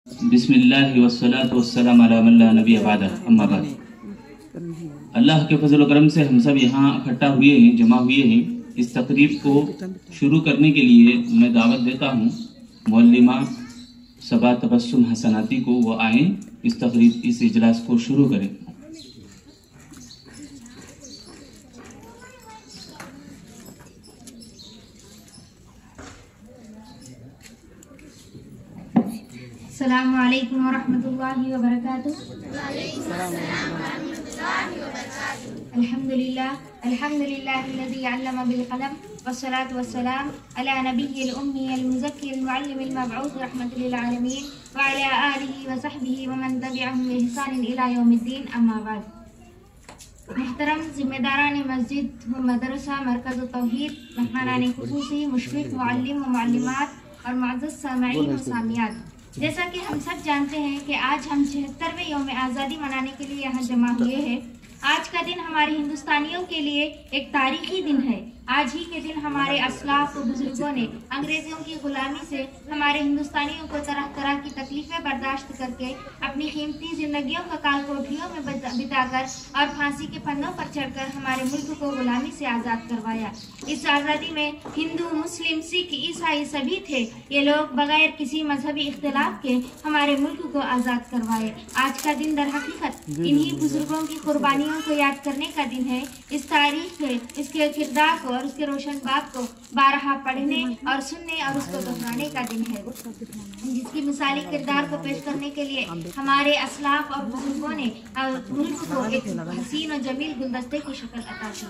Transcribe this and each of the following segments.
بسم اللہ والصلاة والسلام علی من لا نبی بعدہ اما بعد۔ اللہ کے فضل و کرم سے ہم سب یہاں اکٹھا ہوئے ہیں، جمع ہوئے ہیں۔ اس تقریب کو شروع کرنے کے لیے میں دعوت دیتا ہوں معلمہ صبا تبسم حسناتی کو، وہ آئیں اس اجلاس کو شروع کریں۔ السلام علیکم ورحمۃ اللہ وبرکاتہ۔ الحمد للہ الذی علم بالقلم والصلاة والسلام علی نبی الأمی المزکی المعلم المبعوث رحمۃ للعالمین وعلی آلہ وصحبہ ومن تبعہم بإحسان الی یوم الدین، اما بعد۔ محترم ذمہ داران مسجد و مدرسہ مرکز توحید، مہمانان خصوصی، مشرف معلم و معلمات اور معزز سامعین و سامعات، جیسا کہ ہم سب جانتے ہیں کہ آج ہم 76ویں یوم آزادی منانے کے لیے یہاں جمع ہوئے ہیں۔ آج کا دن ہمارے ہندوستانیوں کے لیے ایک تاریخی دن ہے۔ آج ہی کے دن ہمارے اسلاف و بزرگوں نے انگریزوں کی غلامی سے ہمارے ہندوستانیوں کو طرح طرح کی تکلیفیں برداشت کر کے اپنی قیمتی زندگیوں کا کال کوٹھیوں میں بتا کر اور پھانسی کے پھندوں پر چڑھ کر ہمارے ملک کو غلامی سے آزاد کروایا۔ اس آزادی میں ہندو، مسلم، سکھ، عیسائی سبھی تھے۔ یہ لوگ بغیر کسی مذہبی اختلاف کے ہمارے ملک کو آزاد کروائے۔ آج کا دن در حقیقت انہی بزرگوں کی قربانیوں کو یاد کرنے کا دن ہے۔ اس تاریخ ہے، اس کے کردار کو اور اس کے روشن باب کو بارہا پڑھنے اور سننے اور اس کو دہرانے کا دن ہے، جس کی مثالی کردار کو پیش کرنے کے لیے ہمارے اسلاف اور بزرگوں نے ملک کو ایک حسین و جمیل گلدستے کی شکل عطا کی۔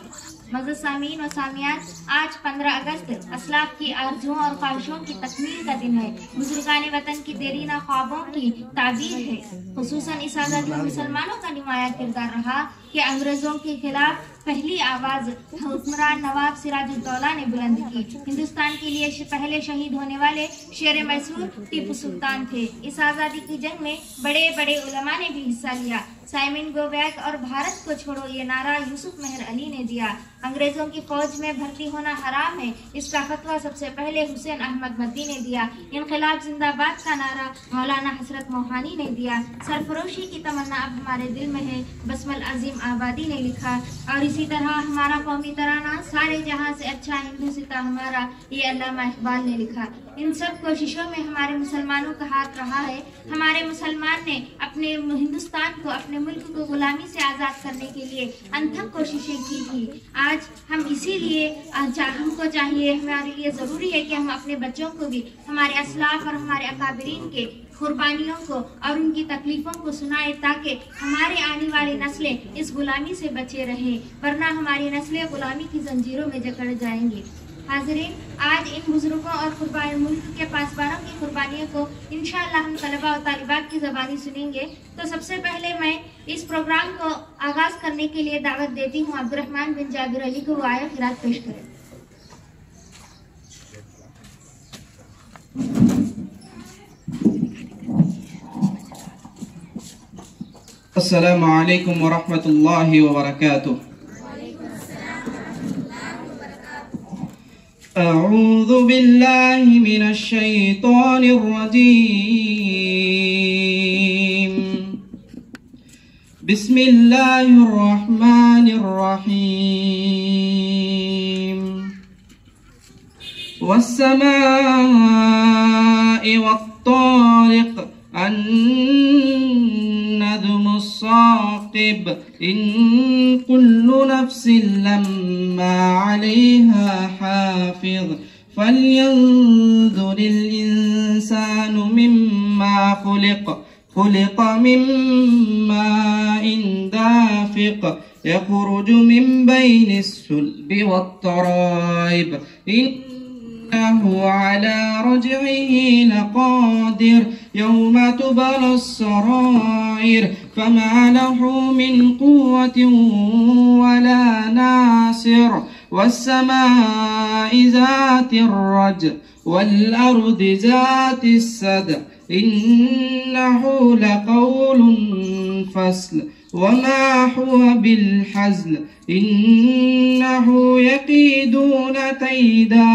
معزز سامعین و سامعات، آج 15 اگست اسلاف کی آرزوؤں اور خواہشوں کی تکمیل کا دن ہے، بزرگان وطن کی دیرینہ خوابوں کی تعبیر ہے۔ خصوصاً اس آزادی میں مسلمانوں کا نمایاں کردار رہا کہ انگریزوں کے خلاف پہلی آواز حکمران نواب سراج الدولہ نے بلند کی۔ ہندوستان کے لیے پہلے شہید ہونے والے شیر میسور ٹیپو سلطان تھے۔ اس آزادی کی جنگ میں بڑے بڑے علماء نے بھی حصہ لیا۔ سائمن گو بیک اور بھارت کو چھوڑو یہ نعرہ یوسف مہر علی نے دیا۔ انگریزوں کی فوج میں بھرتی ہونا حرام ہے، اس کا فتویٰ سب سے پہلے حسین احمد مدنی نے دیا۔ انقلاب زندہ باد کا نعرہ مولانا حسرت موہانی نے دیا۔ سرفروشی کی تمنا اب ہمارے دل میں ہے، بسم العظیم آبادی نے لکھا۔ اور اسی طرح ہمارا قومی ترانہ سارے جہاں سے اچھا ہندو ستا ہمارا، یہ علامہ اقبال نے لکھا۔ ان سب کوششوں میں ہمارے مسلمانوں کا ہاتھ رہا ہے۔ ہمارے مسلمان نے اپنے ہندوستان کو، اپنے ملک کو غلامی سے آزاد کرنے کے لیے انتھک کوششیں کی تھی۔ آج ہم اسی لیے ہم کو چاہیے، ہمارے لیے ضروری ہے کہ ہم اپنے بچوں کو بھی ہمارے اسلاف اور ہمارے اکابرین کے قربانیوں کو اور ان کی تکلیفوں کو سنائے، تاکہ ہمارے آنے والی نسلیں اس غلامی سے بچے رہیں، ورنہ ہماری نسلیں غلامی کی زنجیروں میں جکڑ جائیں گی۔ حاضرین، آج ان بزرگوں اور ملک کے پاسبانوں کی قربانیوں کو انشاءاللہ ہم طلباء و طالبات کی زبانی سنیں گے۔ تو سب سے پہلے میں اس پروگرام کو آغاز کرنے کے لیے دعوت دیتی ہوں عبد الرحمن بن جابر علی کو، وہ آیا قرات پیش کریں۔ السلام علیکم ورحمۃ اللہ وبرکاتہ۔ اعوذ باللہ من الشیطان الرجیم، بسم اللہ الرحمن الرحیم، والسماء والطارق النجم الثاقب إن كل نفس لما عليها حافظ فلينظر الإنسان مما خلق من ماء دافق يخرج من بين الصلب والترائب إنه على رجعه لقادر يوم تبلى السرائر فما له من قوة ولا ناصر والسماء ذات الرجع والأرض ذات الصدع إنه لقول فصل وما هو بالحزن إنه يكيدون كيدا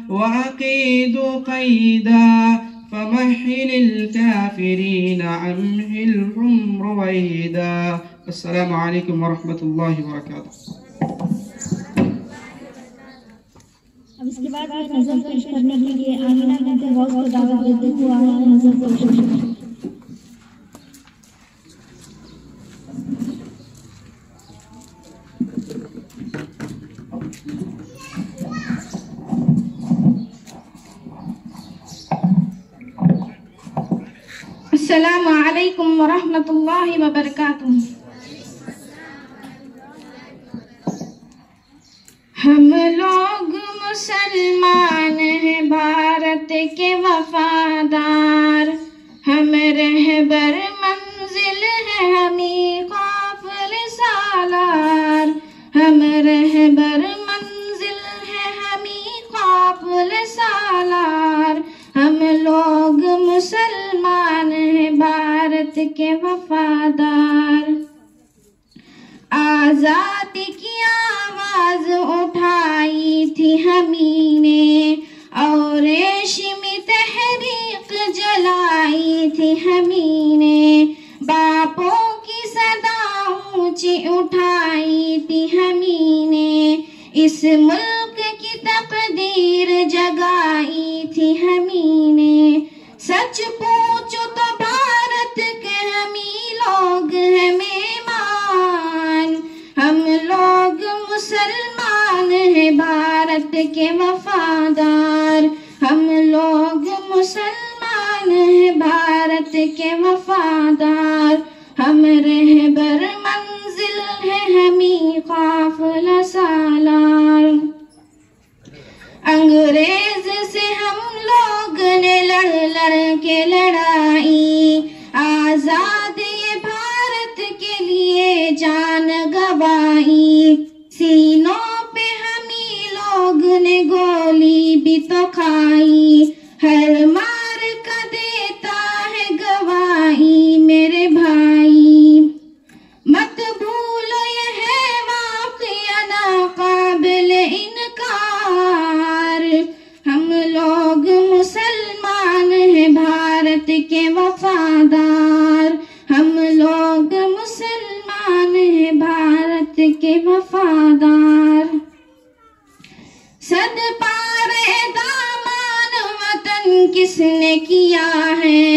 وأكيد كيدا فمهل الكافرين أمهلهم رويدا. السلام عليكم ورحمة الله وبركاته. اب اس کے بعد نظر پیش کرنے کے لیے آمینہ بنت غوث کو دعوت دیتے ہوئے آیا نظر پیش کریں. السلام علیکم ورحمۃ اللہ وبرکاتہ. ہم لوگ مسلمان ہیں بھارت کے وفادار، ہم رہبر منزل ہیں ہمیں قافلے سالار، ہم رہبر منزل ہیں ہمیں قافلے سالار، ہم لوگ مسلمان ہیں بھارت کے وفادار. آزادی کی آواز اٹھائی تھی ہمیں نے اور ریشمی تحریک جلائی تھی ہمیں نے، باپوں کی صدا اونچی اٹھائی تھی ہمیں نے، اس ملک کی تقدیر جگائی تھی ہمیں نے. سچ پوچھو تو بھارت کے ہمیں لوگ ہیں مہمان، ہم لوگ مسلمان ہیں بھارت کے وفادار، ہم لوگ مسلمان ہیں بھارت کے وفادار، ہم رہبر منزل ہیں ہمیں قافلہ سالار. انگریز سے ہم لوگ نے لڑ کے لڑائی، آزاد یہ بھارت کے لیے جان گوائی، سینوں پہ ہمیں لوگ نے گولی بھی تو کھائی، ہر مار کا دیتا ہے گواہی میرے بھائی. مت بھولو یہ ہے واقعہ ناقابل انکار، ہم لوگ مسلمان ہیں بھارت کے وفادار، ہم لوگ مسلمان ہیں بھارت کے وفادار. صد پارے دامان وطن کس نے کیا ہے،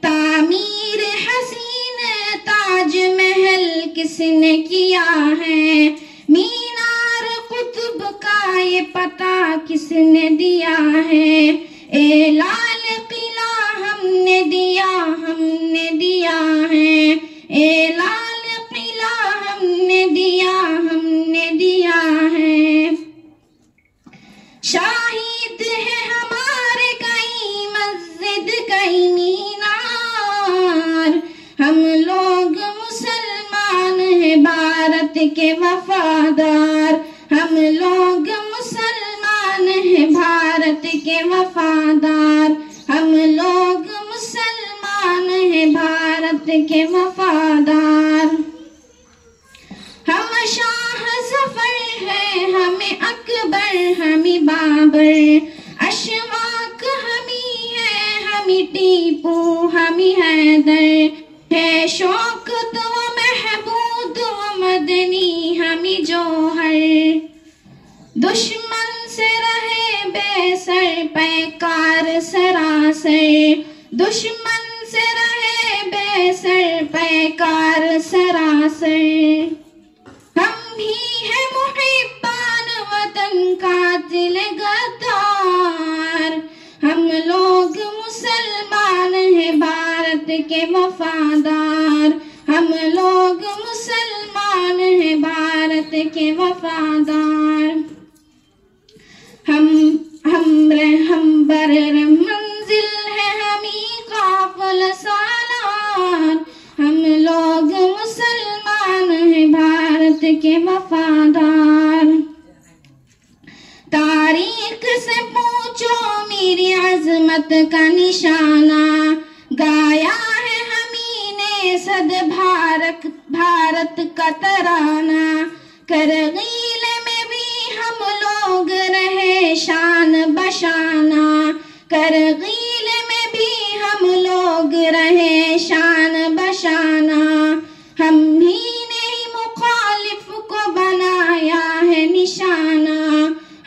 تعمیر حسین تاج محل کس نے کیا ہے، مینار قطب کا یہ پتہ کس نے دیا ہے، اے لال قلعہ ہم نے دیا ہے، اے لال قلعہ ہم نے دیا ہے. شاہد ہے ہمارے کئی مسجد کئی مینار، ہم لوگ مسلمان ہیں بھارت کے وفادار، ہم لوگ مسلمان ہیں بھارت کے وفادار، ہم لوگ مسلمان ہیں بھارت کے وفادار. ہم شاہ ظفر ہیں ہمیں اکبر ہمیں بابر، اشواق ہمیں ہے ہمیں ٹیپو ہمیں حیدر، ہے شوق تو محبود و مدنی ہمیں جوہر. دشمن سے رہے بے سر پیکار سراسر، دشمن سے رہے بے سر پیکار سراسر. ہم ہی ہیں محبان وطن قاتل غدار، ہم لوگ مسلمان ہیں بھارت کے وفادار، ہم لوگ مسلمان ہیں بھارت کے وفادار. ہم بر منزل ہے ہمیں قافلہ سالار، ہم لوگ مسلمان ہیں بھارت کے وفادار. تاریخ سے پوچھو میری عظمت کا نشانہ، گایا ہے ہمیں نے صد بھارت کا ترانہ. کرگیل میں بھی ہم لوگ رہے شان بشانہ، کرگیل میں بھی لوگ رہے شان بشانہ، ہم ہی نے مخالف کو بنایا ہے نشانہ،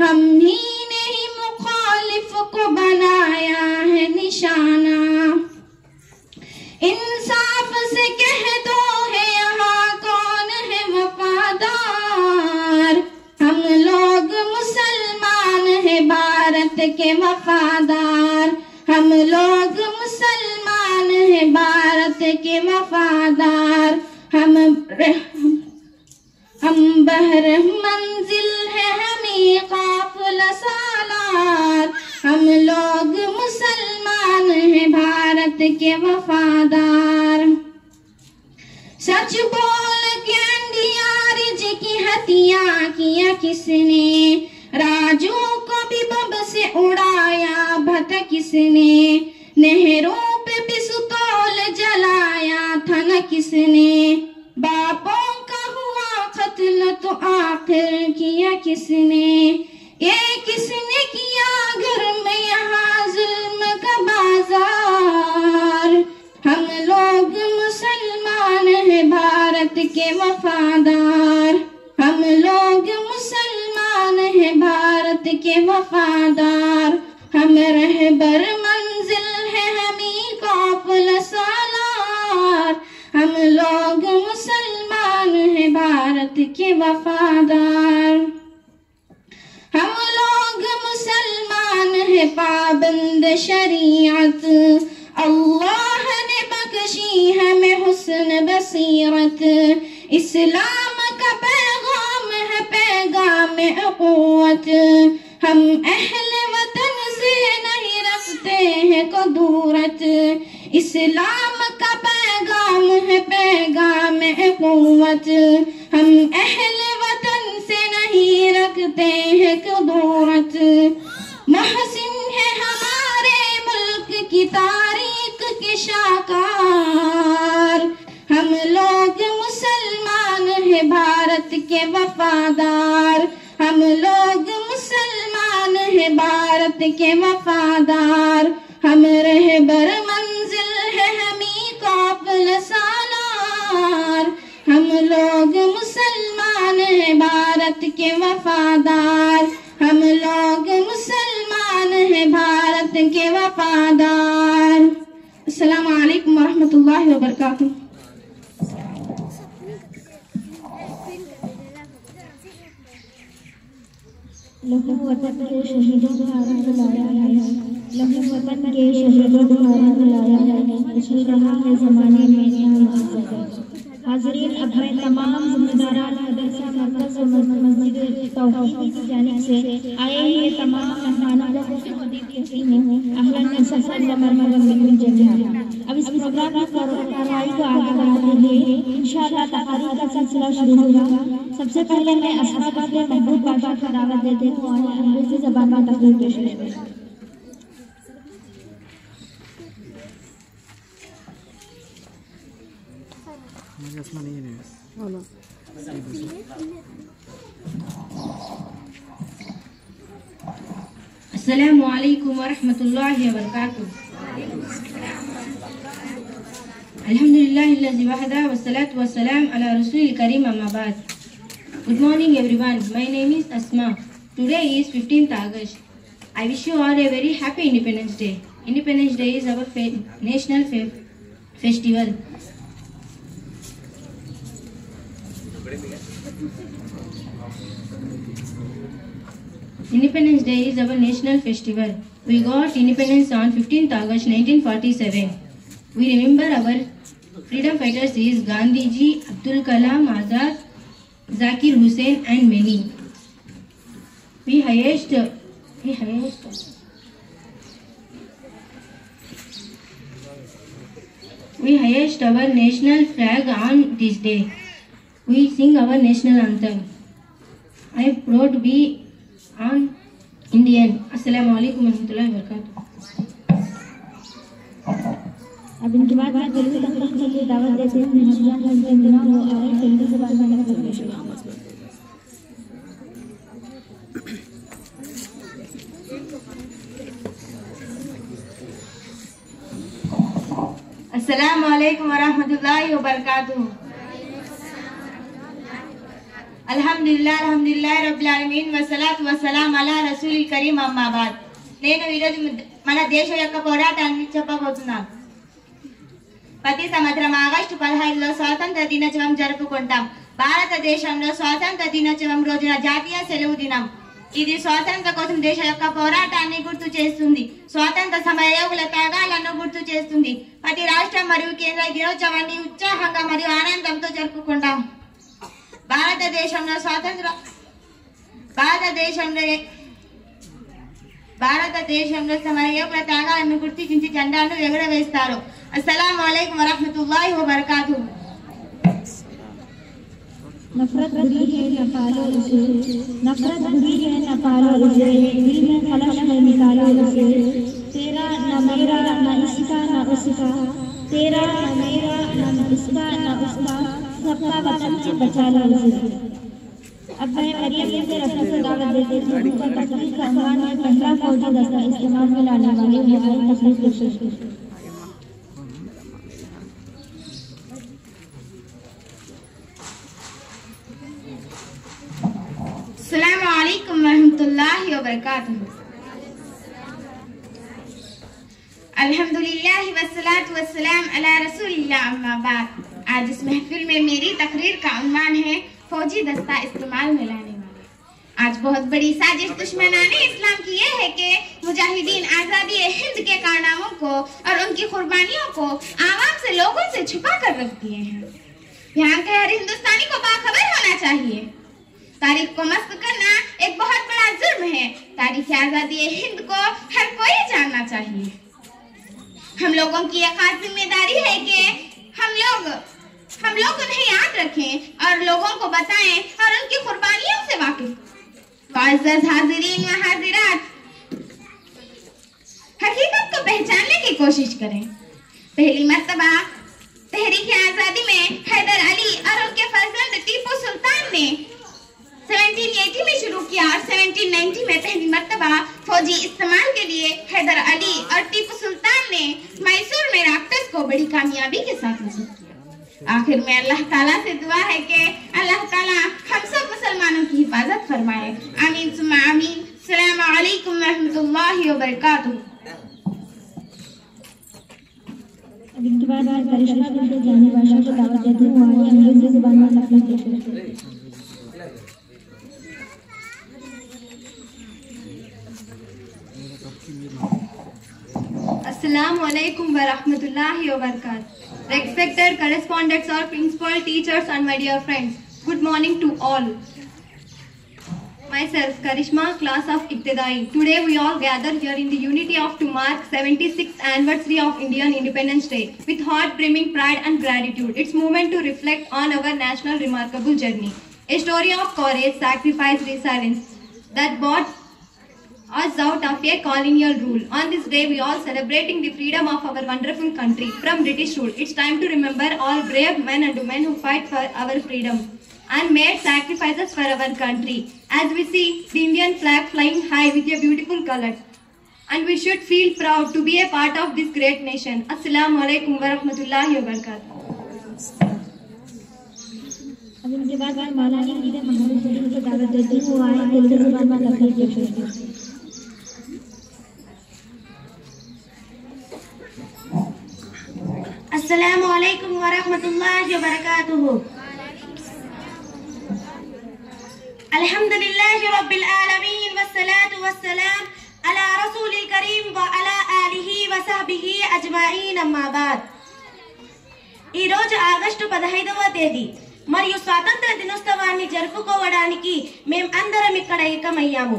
ہم ہی نے مخالف کو بنایا ہے نشانہ۔ انصاف سے کہہ دو ہے یہاں کون ہے وفادار، ہم لوگ مسلمان ہیں بھارت کے وفادار، ہم لوگ مسلمان ہیں بھارت کے وفادار، ہم بہر منزل ہے ہمیں قافلہ سالار، ہم لوگ مسلمان ہیں بھارت کے وفادار۔ سچ بول کے انڈیارج کی ہتیا کیا کس نے، راجو کو بھی بم سے اڑایا بھتا کس نے، نہروں پہ پستول جلایا تھا نہ کس نے، باپوں کا ہوا قتل تو آخر کیا کس نے، یہ کس نے کیا گھر میں یہاں ظلم کا بازار، ہم لوگ مسلمان ہیں بھارت کے وفادار، ہم لوگ مسلمان ہیں بھارت کے وفادار، ہم رہبر منزل ہے ہمیں قافلہ سالار، ہم لوگ مسلمان ہیں بھارت کے وفادار، ہم لوگ مسلمان ہیں پابند شریعت، اللہ نے بخشی ہمیں حسن بصیرت، اسلام کا پیغام ہے پیغام اخوت، ہم اہل وطن سے نہیں رکھتے ہیں کدورت، اسلام کا پیغام ہے پیغام اخوت، ہم اہل وطن سے نہیں رکھتے ہیں کدورت، محسن ہے ہمارے ملک کی تاریخ کے شاہکار، ہم لوگ مسلمان ہیں بھارت کے وفادار، ہم لوگ مسلمان ہیں بھارت کے وفادار، ہم رہبر منزل ہے ہمیں قافلہ سالار، ہم لوگ مسلمان ہیں بھارت کے وفادار، ہم لوگ مسلمان ہیں بھارت کے وفادار۔ السلام علیکم ورحمۃ اللہ وبرکاتہ۔ لہو وطن کے شہیدوں کو آرام دلایا ہے، لہو وطن کے شہیدوں کو آرام دلایا ہے، چل رہا ہے زمانے میں حاضرین، اب میں تمام ذمہ داران مدرسہ مرکز و مسجد توحید کی جانب سے آئے ہوئے تمام مہمانوں کو خوش آمدید کہتی ہوں، اہلاً و سہلاً و مرحباً بکم جمیعاً۔ اب اس پروگرام کی کارروائی کو آگے بڑھاتے ہوئے انشاءاللہ تقاریر کا سلسلہ شروع ہوگا۔ سب سے پہلے میں اصحاب کے محبوب باشا کو دعوت دیتے ہوں اور انگریزی زبان میں تقریر پیش کریں۔ السلام علیکم ورحمۃ اللہ وبرکاتہ۔ الحمدللہ الذی وحدہ والصلاة والسلام علی رسول الکریم اما بعد۔ Good morning everyone. My name is Asma. Today is 15th August. I wish you all a very happy Independence Day. Independence Day is our national festival. Independence Day is our national festival. We got independence on 15th August 1947. We remember our freedom fighters is Gandhi Ji, Abdul Kalam Azad, Zakir Hussain and many. We hoist our national flag on this day. We sing our national anthem. I am proud to be an Indian. Assalamu alaikum warahmatullahi wabarakatuh. اب ان کے بعد میں دلی تقریر کے لیے دعوت دیتے ہیں حضرات رضوانہ وہ آئے دلی زبان میں تقریر پیش کریں۔ अस्सलामु अलैकुम वरहमतुल्लाहि वबरकातुहू। అల్హమ్దులిల్లాహ్ రబ్బిల్ ఆలమీన్ వస్సలాతు వస్సలాం అలా రసూలిల్ కరీం అమ్మాబాద్. నేను ఈరోజు మన దేశం యొక్క పోరాటాన్ని చెప్పబోతున్నాను. ప్రతి సంవత్సరం ఆగస్టు 15లో స్వాతంత్ర దినోత్సవం జరుపుకుంటాం. భారతదేశంలో స్వాతంత్ర దినోత్సవం రోజున జాతీయ సెలవు దినం. ఇది స్వాతంత్ర కోసం దేశం యొక్క పోరాటాన్ని గుర్తు చేస్తుంది. స్వాతంత్ర సమరయోగుల త్యాగాలను గుర్తు చేస్తుంది. ప్రతి రాష్ట్రం మరియు కేంద్ర దినోత్సవాన్ని ఉత్సాహంగా మరియు ఆనందంతో జరుపుకుంటాం. భారతదేశంలో సమరయోగుల త్యాగాలను గుర్తించి జెండాను ఎగురవేస్తారు. అస్సలాము అలైకుం వరహ్మతుల్లాహి వబరకాతుహు. नफरत बुरी है न पालो उसे, नफरत बुरी है न पालो उसे, दिल में खलश है निकालो उसे, तेरा न मेरा न इसका न उसका, तेरा न मेरा न इसका न उसका, सबका वतन से बचा लो उसे. अब मैं मरियम से रफ्ता से दावत देती हूँ पर तकरीर का अनवान में पहला फौजी दस्ता इस्तेमाल में लाने वाले हैं तकरीर कोशिश की. अस्सलामु अलैकुम वरहमतुल्लाहि वबरकातुहू। अल्हम्दुलिल्लाह वस्सलातु वस्सलाम अला रसूलिल्लाह अम्मा बाद। आज इस महफिल में मेरी तकरीर का उन्वान है फौजी दस्ता इस्तेमाल में लाने वाले। आज बहुत बड़ी साजिश दुश्मनाने इस्लाम की यह है कि मुजाहिदीन आज़ादी हिंद के कारनामों को और उनकी कुर्बानियों को आवाम से लोगों से छुपा कर रख दिए हैं। यहाँ के हर हिंदुस्तानी को बाखबर होना चाहिए। तारीख को मस्क करना एक बहुत बड़ा जुर्म है। तारीख आज़ादी हिंद को हर कोई जानना चाहिए। हम लोगों की एक खास जिम्मेदारी है कि हम लोग उन्हें याद रखें और लोगों को बताएं और उनकी कुर्बानियों से वाकिफ। मुअज़्ज़ज़ हाज़िरीन व हाज़िरात, हकीकत को पहचानने की कोशिश करें। पहली मर्तबा तहरीक आज़ादी में हैदर अली और उनके फर्जंद टीपू सुल्तान ने 1780 में शुरू किया और 1790 में पहली मर्तबा फौजी इस्तेमाल के लिए हैदर अली और टीपू सुल्तान ने मैसूर में राक्षस को बड़ी कामयाबी के साथ नसूब किया। आखिर में अल्लाह ताला से दुआ है कि अल्लाह ताला हम सब मुसलमानों की हिफाजत फरमाए। आमीन सुम्मा आमीन। अस्सलामु अलैकुम वरहमतुल्लाहि वबरकातुहू। अब इनके बाद मैं करिश्मा से जाने भाषा को दावत देती हूँ आज अंग्रेजी ज़ुबान में लफ्ज़ लिखें. Assalamu alaikum wa rahmatullahi wa barakatuh. Respected correspondents or principal teachers and my dear friends, good morning to all. Myself, Karishma, class of Ibtidai. Today we all gather here in the unity of to mark 76th anniversary of Indian Independence Day with heart brimming pride and gratitude. It's moment to reflect on our national remarkable journey. A story of courage, sacrifice, resilience that brought us out of a colonial rule. On this day, we all celebrating the freedom of our wonderful country from British rule. It's time to remember all brave men and women who fight for our freedom and made sacrifices for our country. As we see the Indian flag flying high with a beautiful color, and we should feel proud to be a part of this great nation. Assalamu alaikum wa rahmatullahi wa barakatuh. अब इनके बाद मैं मौलाना ईद मोहम्मद शरीफ को दावत देती हूँ आए तेलुगु ज़ुबान में लफ्ज़ लिखें. अस्सलामु अलैकुम व रहमतुल्लाहि व बरकातुहू। अल्हम्दुलिल्लाहि रब्बिल आलमीन वस्सलातु वस्सलाम अला रसूलिल करीम व अला आलिहि व सहबिहि अजमाईन अम्मा बाद। ఈ రోజు ఆగస్టు 15వ తేదీ మరియు స్వాతంత్ర దినోత్సవాన్ని జరుపుకోవడానికి మేమందరం ఇక్కడ ఏకమయ్యాము.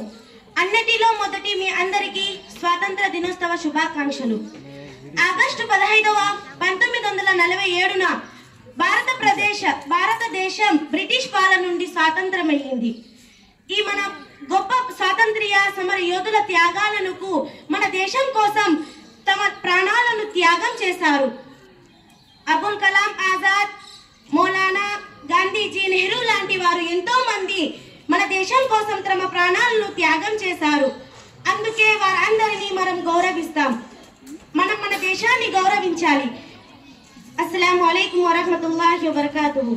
అన్నిటిలో మొదటి మీ అందరికీ స్వాతంత్ర దినోత్సవ శుభాకాంక్షలు. ఆగస్టు 1947న భారతదేశం బ్రిటిష్ పాలన నుండి స్వాతంత్రమయ్యింది. ఈ మన గొప్ప స్వాతంత్ర్య సమర యోధుల త్యాగాలకు మన దేశం కోసం తమ ప్రాణాలను త్యాగం చేశారు. అబుల్ కలాం ఆజాద్, మౌలానా గాంధీజీ, నెహ్రూ లాంటి వారు ఎంతో మంది మన దేశం కోసం తమ ప్రాణాలను త్యాగం చేశారు. అందుకే వారందరినీ మనం గౌరవిస్తాం. మనం మన దేశాన్ని గౌరవించాలి. अस्सलामु अलैकुम व रहमतुल्लाहि व बरकातुहू।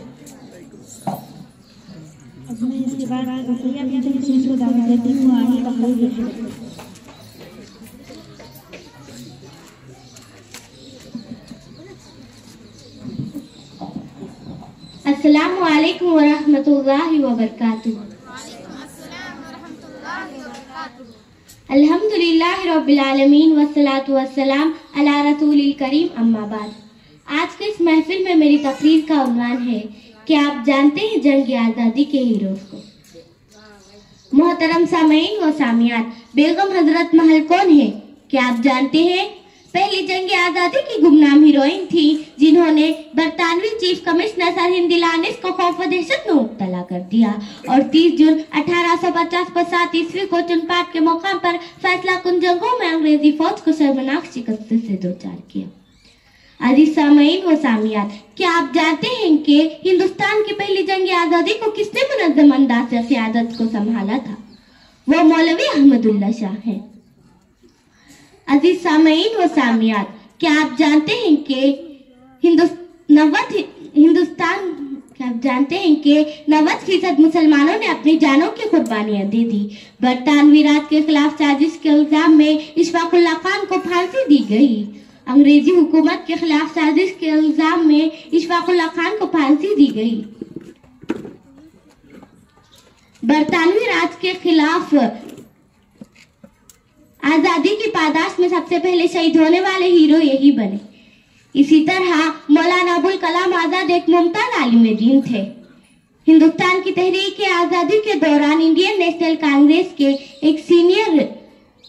अब मैं इसके बाद रफ़िया बिन्त हुसैन को दावत देती हूँ आगे तकरीर पेश करें। अस्सलामु अलैकुम व रहमतुल्लाहि व बरकातुहू। अल्हम्दुलिल्लाहि रब्बिल आलमीन वस्सलातु वस्सलाम अला रसूलिल करीम अम्मा बाद। आज के इस महफिल में मेरी तकरीर का उन्वान है कि आप जानते हैं जंग आज़ादी के हीरोज को। मोहतरम सामीन व सामियात, बेगम हजरत महल कौन है क्या आप जानते हैं? पहली जंग आज़ादी की गुमनाम हीरोइन थी जिन्होंने बरतानवी चीफ कमिश्नर सर हिंद लानिस को खौफ व दहशत में मुब्तला कर दिया और 30 जून 1850 ईस्वी को चुनपाट के मौका पर फैसला कुन जंगों में अंग्रेजी फौज को शर्मनाक शिकस्त से दो चार किया। अजीज सामीन व सामियात, क्या आप जानते हैं कि हिंदुस्तान की पहली जंग आज़ादी को किसने मुनज़्ज़म अंदाज से क़यादत को संभाला था? वो मौलवी अहमदुल्ला शाह हैं। अजीज सामीन व सामियात, क्या आप जानते हैं कि 90% मुसलमानों ने अपनी जानों की कुर्बानियां दे दी। बरतानवी राज के खिलाफ साजिश के इल्जाम में इशफाकुल्लाह खान को फांसी दी गई। अंग्रेजी हुकूमत के खिलाफ साजिश के इल्जाम में इशफाकुल्लाह खान को फांसी दी गई। बरतानवी राज के खिलाफ आजादी की पादाश में सबसे पहले शहीद होने वाले हीरो यही बने। इसी तरह मौलाना अबुल कलाम आजाद एक मुमताज आलिम दीन थे। हिंदुस्तान की तहरीक आजादी के दौरान इंडियन नेशनल कांग्रेस के एक सीनियर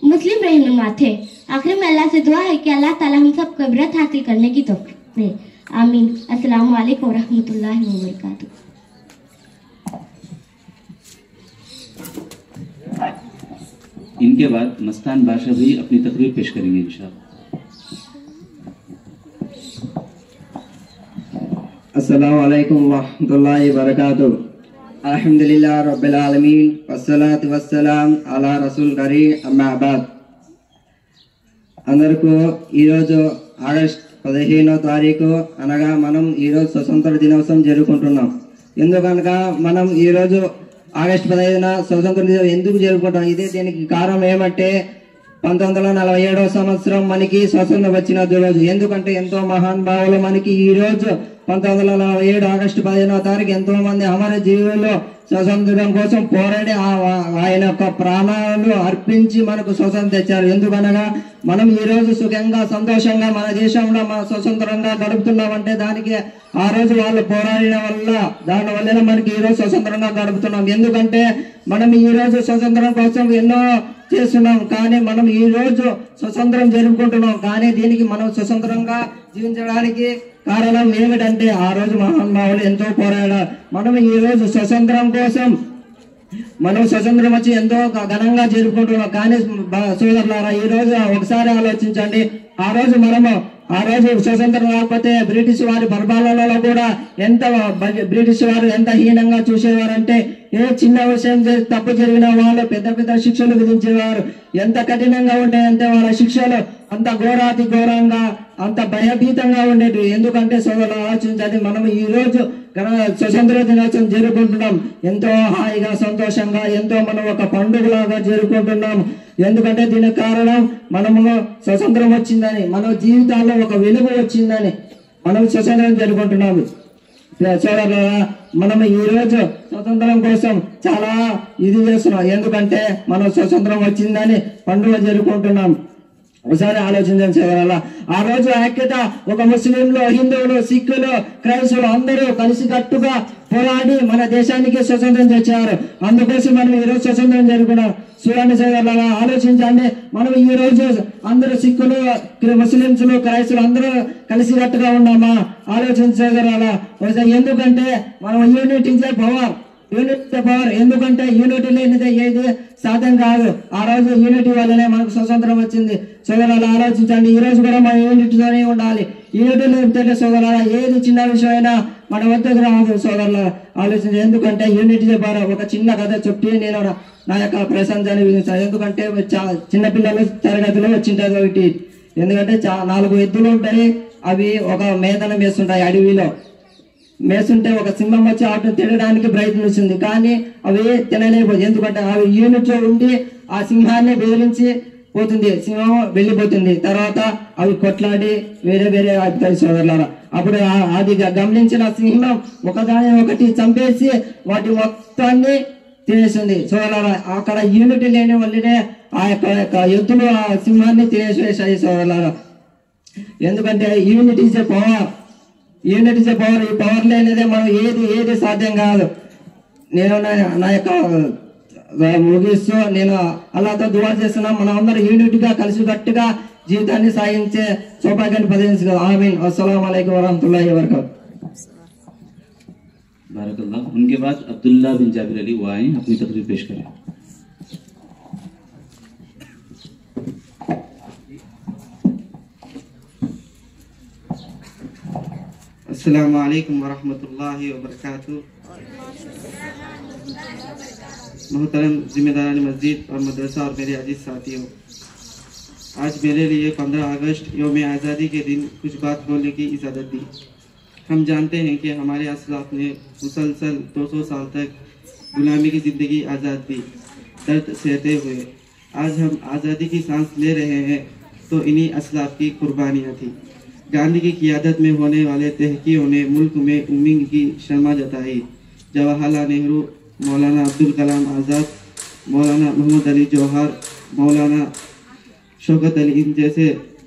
मुस्लिम रहनुमा थे। आखिर में अल्लाह से दुआ है कि अल्लाह ताला हम सबको इबरत हासिल करने की तौफीक दे। आमीन। अस्सलामु अलैकुम व रहमतुल्लाहि व बरकातुहू। इनके बाद मस्तान बादशाह भी अपनी तकरीर पेश करेंगे इंशाअल्लाह। अस्सलामु अलैकुम व रहमतुल्लाहि व बरकातुहू। अल्हम्दुलिल्लाह रब्बिल आलमीन वस्सलातु वस्सलाम अला रसूल करीम अम्मा बाद। అందరికీ ఈరోజు ఆగస్టు 15వ తారీఖు అనగా మనం ఈరోజు స్వతంత్ర దినోత్సవం జరుపుకుంటున్నాం. ఎందుకనగా మనం ఈరోజు ఆగస్టు 15న స్వతంత్ర దినం ఎందుకు జరుపుకుంటాం? దీనికి కారణం ఏమంటే 1947వ సంవత్సరం మనకి స్వతంత్రం వచ్చిన రోజు. ఎందుకంటే ఎంతో మహానుభావులు మనకి ఈ రోజు 1947 ఆగస్టు 15వ తారీఖు ఎంతో మంది అమర జీవులు స్వతంత్రం కోసం పోరాడి ఆయన యొక్క ప్రాణాలు అర్పించి మనకు స్వతంత్రం తెచ్చారు. ఎందుకనగా మనం ఈ రోజు సుఖంగా సంతోషంగా మన దేశంలో మన స్వతంత్రంగా గడుపుతున్నామంటే దానికి ఆ రోజు వాళ్ళు పోరాడిన వల్ల దానివల్ల మనకి ఈ రోజు స్వతంత్రంగా గడుపుతున్నాం. ఎందుకంటే మనం ఈ రోజు స్వతంత్రం కోసం ఎన్నో చేస్తున్నాం, కానీ మనం ఈ రోజు స్వతంత్రం జరుపుకుంటున్నాం. కానీ దీనికి మనం స్వతంత్రంగా జీవించడానికి కారణం ఏమిటంటే ఆ రోజు మహానుభావులు ఎంతో పోరాడారు. మనం ఈ రోజు స్వతంత్రం కోసం మనం స్వతంత్రం వచ్చి ఎంతో ఘనంగా జరుపుకుంటున్నాం. కానీ సోదరులారా, ఈ రోజు ఒకసారి ఆలోచించండి. ఆ రోజు స్వతంత్రం రాకపోతే బ్రిటిష్ వారి పరిపాలనలో కూడా బ్రిటిష్ వారు ఎంత హీనంగా చూసేవారంటే ఏ చిన్న విషయం తప్పు జరిగిన వాళ్ళు పెద్ద పెద్ద శిక్షలు విధించేవారు. ఎంత కఠినంగా ఉంటాయంటే వాళ్ళ శిక్షలు అంత ఘోరాతి ఘోరంగా అంత భయభీతంగా ఉండేది. ఎందుకంటే సోదరులు ఆలోచించండి, మనం ఈ రోజు స్వతంత్ర దినోత్సవం జరుపుకుంటున్నాం. ఎంతో హాయిగా సంతోషంగా ఎంతో మనం ఒక పండుగలాగా జరుపుకుంటున్నాం. ఎందుకంటే దీనికి కారణం మనము స్వతంత్రం వచ్చిందని, మన జీవితాల్లో ఒక వెలుగు వచ్చిందని మనం స్వతంత్రం జరుపుకుంటున్నాము. సోదరులారా, మనం ఈ రోజు స్వతంత్రం కోసం చాలా ఇది చేస్తున్నాం. ఎందుకంటే మనం స్వతంత్రం వచ్చిందని పండుగ జరుపుకుంటున్నాం. ఒకసారి ఆలోచించండి సోదరులారా, ఆ రోజు ఐక్యత ఒక ముస్లింలు, హిందువులు, సిక్కులు, క్రైస్తవులు అందరూ కలిసికట్టుగా పోరాడి మన దేశానికి స్వతంత్రం తెచ్చారు. అందుకోసం మనం ఈ రోజు స్వతంత్రం జరుపుకున్నాం. చూడండి సోదరులారా, ఆలోచించండి. మనం ఈ రోజు అందరూ సిక్కులు, ముస్లింలు, క్రైస్తవులు అందరూ కలిసికట్టుగా ఉన్నామా? ఆలోచించ సోదరులారా. ఎందుకంటే మనం యూనిట్ ఇస్ ఎ పవర్. ఎందుకంటే యూనిటీ లేనిదే ఏది సాధ్యం కాదు. ఆ రోజు యూనిటీ వల్లనే మనకు స్వతంత్రం వచ్చింది. సోదరులు ఆలోచించండి, ఈ రోజు కూడా మనం యూనిటీతోనే ఉండాలి. యూనిటీ లేకపోతే సోదరుల ఏది చిన్న విషయమైనా మన వద్దకు రాదు. సోదరులు ఆలోచించండి. ఎందుకంటే యూనిటీ ద్వారా ఒక చిన్న కథ చెప్పి నేను నా యొక్క ప్రశంసని విధిస్తాను. ఎందుకంటే చిన్నపిల్లలు తరగతిలో వచ్చింటుంది ఒకటి. ఎందుకంటే 4 ఎద్దులు ఉంటాయి, అవి ఒక మేతనం వేస్తుంటాయి అడవిలో. మేస్తుంటే ఒక సింహం వచ్చి వాటిని తినడానికి ప్రయత్నిస్తుంది, కానీ అవి తినలేకపోతుంది. ఎందుకంటే అవి యూనిట్ లో ఉండి ఆ సింహాన్ని బెదిరించి పోతుంది, సింహం వెళ్ళిపోతుంది. తర్వాత అవి కొట్లాడి వేరే వేరే అవుతాయి సోదరులారా. అప్పుడు అది గమనించిన సింహం ఒకదాని ఒకటి చంపేసి వాటి మొత్తాన్ని తినేసింది సోదరులారా. అక్కడ యూనిటీ లేని వల్లనే ఆ యొక్క ఎద్దులు ఆ సింహాన్ని తినేసేసాయి సోదరులారా. ఎందుకంటే unity is a power, unity is a power. ఈ పవర్ లేనిదే మనం ఏది సాధ్యం కాదు. నేను నా యొక్క ముగిస్తూ నేను అల్లాహ్తో దువా చేస్తున్నా, మనం అందరూ యూనిటీగా కలిసికట్టుగా జీవితాన్ని సాగించే సౌభాగ్యాన్ని ప్రదర్శించుకో. ఆమీన్. అస్సలాము అలైకుం వరహమతుల్లాహి వబరకాతుహు. बारकल्लाह। उनके बाद अब्दुल्ला बिन जाबिर अली वो आए, अपनी तकरीर पेश करें। अस्सलामु अलैकुम वरहमतुल्लाहि वबरकातुहू। मोहतरम जिम्मेदारान मस्जिद और मदरसा और मेरे अजीज साथियों, आज मेरे लिए 15 अगस्त यौम आज़ादी के दिन कुछ बात बोलने की इजाज़त दी। हम जानते हैं कि हमारे असलाफ ने मुसलसल 200 साल तक गुलामी की ज़िंदगी आज़ाद दी, दर्द सहते हुए आज हम आज़ादी की सांस ले रहे हैं, तो इन्हीं असलाफ की कुर्बानियाँ थी। गांधी की क़ियादत में होने वाले तहक़ीक़ों ने मुल्क में उम्मीद की शम्मा जताई। जवाहरलाल नेहरू, मौलाना अब्दुल कलाम आज़ाद, मौलाना मोहम्मद अली जौहर, मौलाना शौकत अली इन जैसे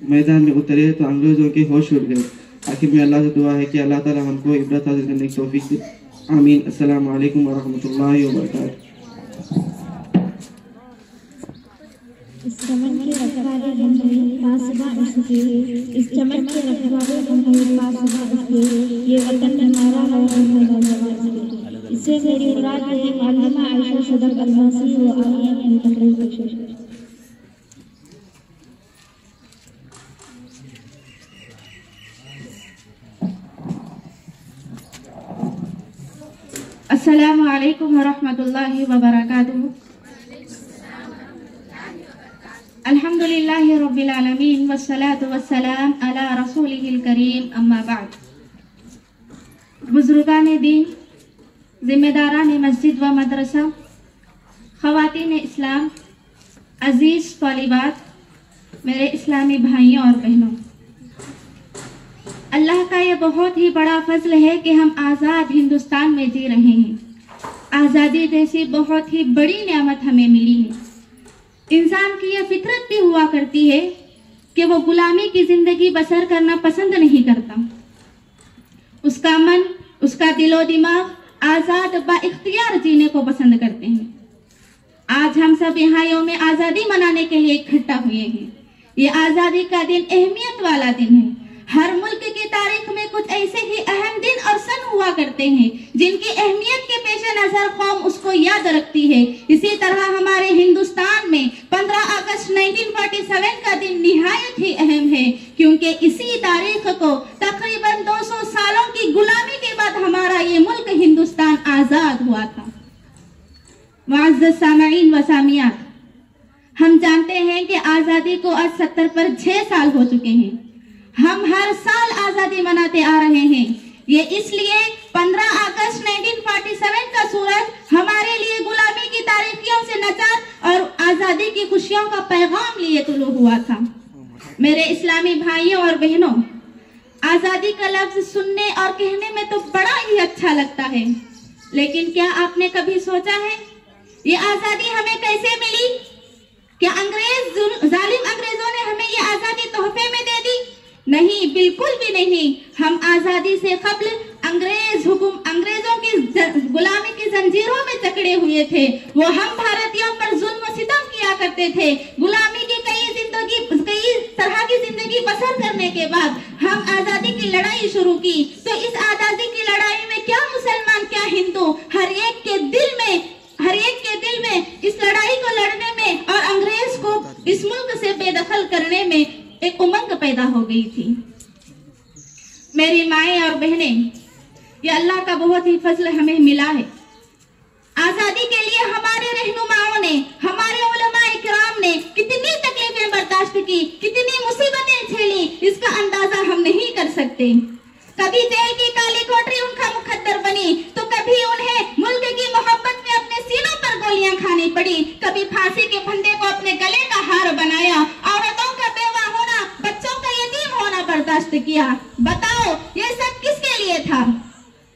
मैदान में उतरे तो अंग्रेज़ों के होश उड़ गए। आखिर में अल्लाह से दुआ है कि अल्लाह ताला हमको इब्रत हासिल करने की तौफीक दे। आमीन। अस्सलामु अलैकुम वरहमतुल्लाहि वबरकातुहू। इस चमन के रखवाले हम हैं पासबा इसके, इस चमन के रखवाले हम हैं पासबा इसके, ये वतन हमारा है हम हैं इससे मेरी मुराद है मालिमा आयशा सदक अलमासी व आलिया अपनी तकरीर पेश करें। अस्सलामु अलैकुम वरहमतुल्लाहि वबरकातुहू। अल्हम्दुलिल्लाहि रब्बिल आलमीन वस्सलातु वस्सलाम अला रसूलिहिल करीम, अम्मा बाद। बुजुर्गान दीन, जिम्मेदारान मस्जिद व मदरसा, ख़वातीन इस्लाम, अजीज़ तालिबात, मेरे इस्लामी भाइयों और बहनों, अल्लाह का ये बहुत ही बड़ा फजल है कि हम आज़ाद हिंदुस्तान में जी रहे हैं। आज़ादी जैसी बहुत ही बड़ी नेमत हमें मिली है। इंसान की यह फितरत भी हुआ करती है कि वो गुलामी की ज़िंदगी बसर करना पसंद नहीं करता। उसका मन, उसका दिलो दिमाग आज़ाद बाइख्तियार जीने को पसंद करते हैं। आज हम सब यहाँ यौम आज़ादी मनाने के लिए इकट्ठा हुए हैं। ये आज़ादी का दिन अहमियत वाला दिन है। हर मुल्क की तारीख में कुछ ऐसे ही अहम दिन और सन हुआ करते हैं जिनकी अहमियत के पेश नजर कौम उसको याद रखती है। इसी तरह हमारे हिंदुस्तान में 15 अगस्त 1947 का दिन निहायत ही अहम है, क्योंकि इसी तारीख को तकरीबन 200 सालों की गुलामी के बाद हमारा ये मुल्क हिंदुस्तान आजाद हुआ था। मुअज़्ज़ज़ सामईन व सामियात, हम जानते हैं कि आजादी को आज 70 पर 6 साल हो चुके हैं। हम हर साल आजादी मनाते आ रहे हैं। ये इसलिए 15 अगस्त 1947 का सूरज हमारे लिए गुलामी की तारीखियों से नजात और आजादी की खुशियों का पैगाम लिए तुलू हुआ था। मेरे इस्लामी भाइयों और बहनों, आजादी का लफ्ज सुनने और कहने में तो बड़ा ही अच्छा लगता है, लेकिन क्या आपने कभी सोचा है ये आजादी हमें कैसे मिली? क्या जालिम अंग्रेजों ने हमें ये आजादी तोहफे में दे दी? नहीं, बिल्कुल भी नहीं। हम आजादी से कबल अंग्रेजों की गुलामी की जंजीरों में जकड़े हुए थे। वो हम भारतीयों पर जुल्म सितम किया करते थे। गुलामी की कई तरह की जिंदगी बसर करने के बाद हम आजादी की लड़ाई शुरू की। तो इस आजादी की लड़ाई में क्या मुसलमान, क्या हिंदू, हर एक के दिल में इस लड़ाई को लड़ने में और अंग्रेज को इस मुल्क से बेदखल करने में एक उमंग पैदा हो गई थी। मेरी माएं और बहनें, ये अल्लाह का बहुत ही फजल हमें मिला है। आजादी के लिए हमारे रहनुमाओं ने, हमारे उलमा इकराम ने कितनी तकलीफें बर्दाश्त की, कितनी मुसीबतें झेली, इसका अंदाजा हम नहीं कर सकते। कभी जेल की काली कोठरी उनका मुकद्दर बनी, तो कभी उन्हें मुल्क की मोहब्बत में अपने सीनों पर गोलियां खानी पड़ी, कभी फांसी के फंदे को अपने गले का हार बनाया, औरतों का बेवा होना, बच्चों का यतीम होना बर्दाश्त किया। बताओ ये सब किसके लिए था?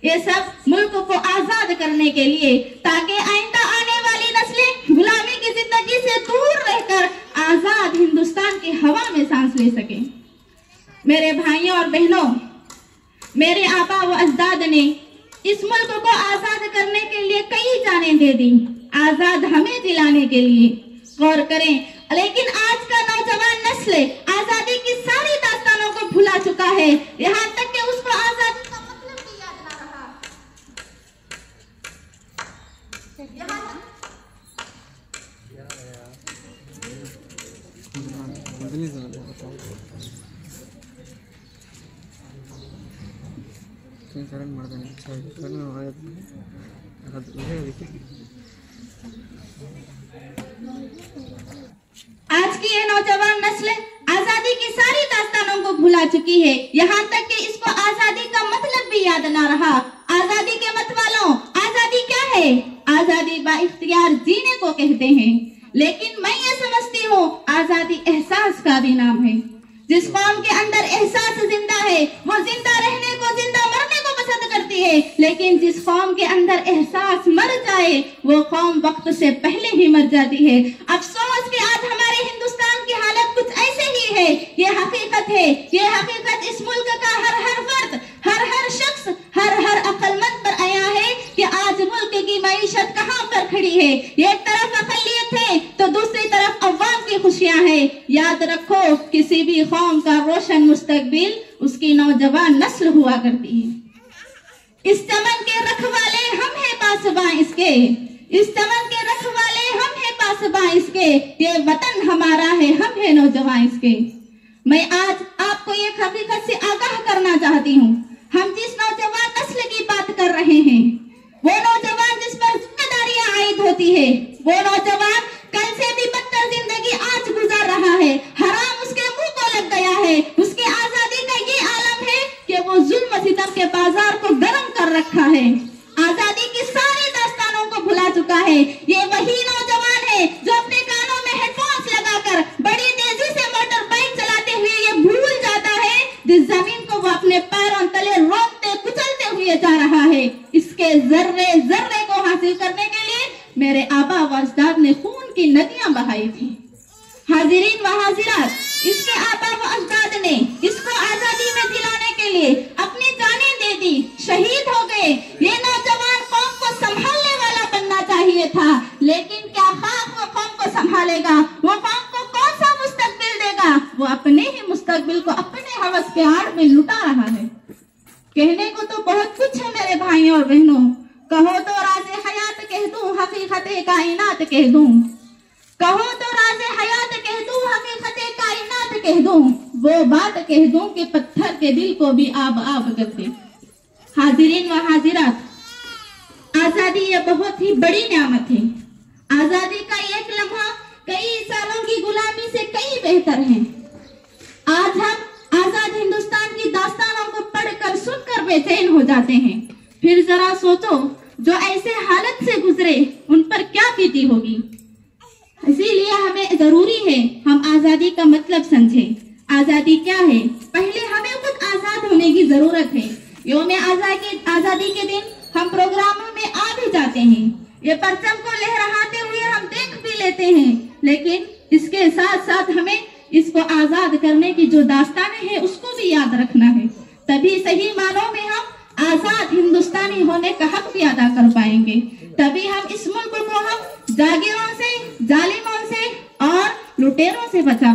ये सब मुल्क को आजाद करने के लिए, ताकि आइंदा आने वाली नस्लें गुलामी की जिंदगी से दूर रहकर आजाद हिंदुस्तान की हवा में सांस ले सके। मेरे भाइयों और बहनों, मेरे आबा व अजदाद ने इस मुल्क को आजाद करने के लिए कई जानें दे दी, आजाद हमें दिलाने के लिए। गौर करें, लेकिन आज का नौजवान नस्ल आजादी की सारी दास्तानों को भुला चुका है, यहाँ तक कि उसको आजादी का मतलब भी याद ना रहा। आज की ये नौजवान नस्ल आजादी की सारी दास्तानों को भुला चुकी है, यहाँ तक कि इसको आजादी का मतलब भी याद ना रहा। आजादी के मत वालों, आजादी क्या है? आजादी बाइख्तियार जीने को कहते हैं, लेकिन मैं ये समझती हूँ आजादी एहसास का भी नाम है। जिस कौम के अंदर एहसास जिंदा है, वो जिंदा रहने को, जिंदा मरने को पसंद करती है, लेकिन जिस कौम के अंदर एहसास मर जाए, वो कौम वक्त से पहले ही मर जाती है। अफसोस कि आज हमारे हिंदुस्तान की हालत कुछ ऐसे ही है। ये हकीकत है, ये हकीकत इस मुल्क का हर हर फर्द, हर हर शख्स, हर हर अक्लमंद पर आया है कि आज मुल्क की मईशत कहाँ पर खड़ी है। एक तरफ अक़लियत है तो दूसरी तरफ अवाम की खुशियां हैं। याद रखो, किसी भी कौम का रोशन मुस्तकबिल उसकी नौजवान नस्ल हुआ करती है। इस चमन के रखवाले हम हैं पासबां इसके, इस चमन के रखवाले हम हैं पासबां इसके, ये वतन हमारा है, हम हैं नौजवान इसके। मैं आज आपको एक हकीकत से आगाह करना चाहती हूँ। हम जिस नौजवान नस्ल की बात कर रहे हैं, वो नौजवान जिस पर जिम्मेदारियां आयद होती है, वो नौजवान कल से भी बदतर जिंदगी आज गुजार रहा है। हराम उसके मुंह को लग गया है। उसकी आजादी का ये आलम है कि वो जुल्म सितम के बाजार को गर्म कर रखा है, आजादी की सारी दास्तानों को भुला चुका है। ये वही नौजवान है जो अपने कानों में हेडफोन्स लगाकर बड़ी तेजी से मोटर बाइक चलाते हुए ये भूल जाता है जिस जमीन को वो अपने पैरों तले रोकते कुचलते हुए जा रहा है। इसके जर्रे जर्रे को हासिल करने के लिए मेरे आबा व अजदाद ने खून की नदियां बहाई थी। हाजिरीन व हाजिरात, इसके आबा व अजदाद ने इसको आजादी में दिलाने के लिए अपनी जानें दे दी, शहीद हो गए। ये नौजवान कौम को संभालने वाला बनना चाहिए था, लेकिन क्या खाक वो कौम को संभालेगा? वो कौम को कौन सा मुस्तकबिल देगा? वो अपने ही मुस्तकबिल को अपने हवस के आड़ में लुटा रहा है। कहने को तो बहुत कुछ है मेरे भाइयों और बहनों, कहो तो राज़े हयात कह दूं, हकीकते कायनात कह दूं, कहो तो राज़े हयात कह दूं, हकीकते कायनात कह दूं, वो बात कह दूं कि पत्थर के दिल को भी आब आब कर दे। हाजिरीन व हाजिरात, आजादी ये बहुत ही बड़ी नियामत है। आजादी का एक लम्हा कई सालों की गुलामी से कई बेहतर है। आज हम आजाद हिंदुस्तान की दास्तानों को पढ़कर सुनकर बेचैन हो जाते हैं। फिर जरा सोचो, जो ऐसे हालत से गुजरे उन पर क्या बीती होगी। इसीलिए हमें जरूरी है हम आजादी का मतलब समझें। आजादी क्या है? पहले हमें खुद आजाद होने की जरूरत है। यौम आजादी के दिन हम प्रोग्रामों में आ भी जाते हैं, ये परचम को लहराते हुए हम देख भी लेते हैं, लेकिन इसके साथ साथ हमें इसको आजाद करने की जो दास्तानें हैं उसको भी याद रखना है। तभी सही मानों में हम आजाद हिंदुस्तानी होने का हक भी अदा कर पाएंगे। तभी हम इस मुल्क को हम जागीरों से, जालिमों से और लुटेरों से बचा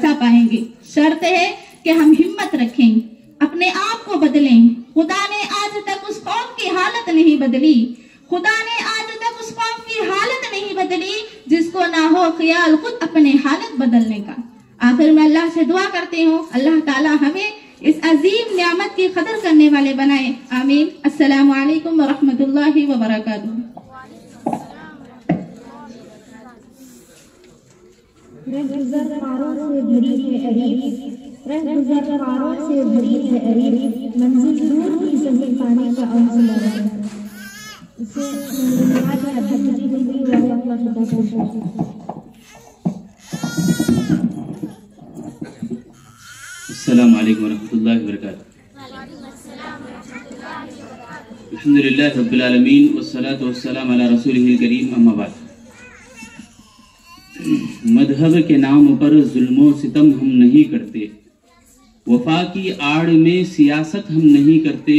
पाएंगे। शर्त है कि हम हिम्मत रखें, अपने आप को बदलें। खुदा ने आज तक उस कौम की हालत नहीं बदली, खुदा ने आज तक उस कौम की हालत नहीं बदली जिसको ना हो ख्याल खुद अपने हालत बदलने का। आखिर में अल्लाह से दुआ करती हूँ, अल्लाह ताला हमें इस अजीम नियामत की कदर करने वाले बनाए। आमीन। अस्सलामु अलैकुम व रहमतुल्लाहि व बरकातुहू। रहगुज़र पारों से भरी है अरीब, रहगुज़र पारों से भरी है अरीब, मंजिल दूर ही सही पाने का हौसला है। इसे आज हजरी नबी वाला खिताब। अस्सलामु अलैकुम वरहमतुल्लाहि वबरकातुहू। अल्हम्दुलिल्लाहि रब्बिल आलमीन वस्सलातु वस्सलामु अला रसूलिहिल करीम, अम्मा बाद। मजहब के नाम पर जुल्मो सितम हम नहीं करते, वफा की आड़ में सियासत हम नहीं करते,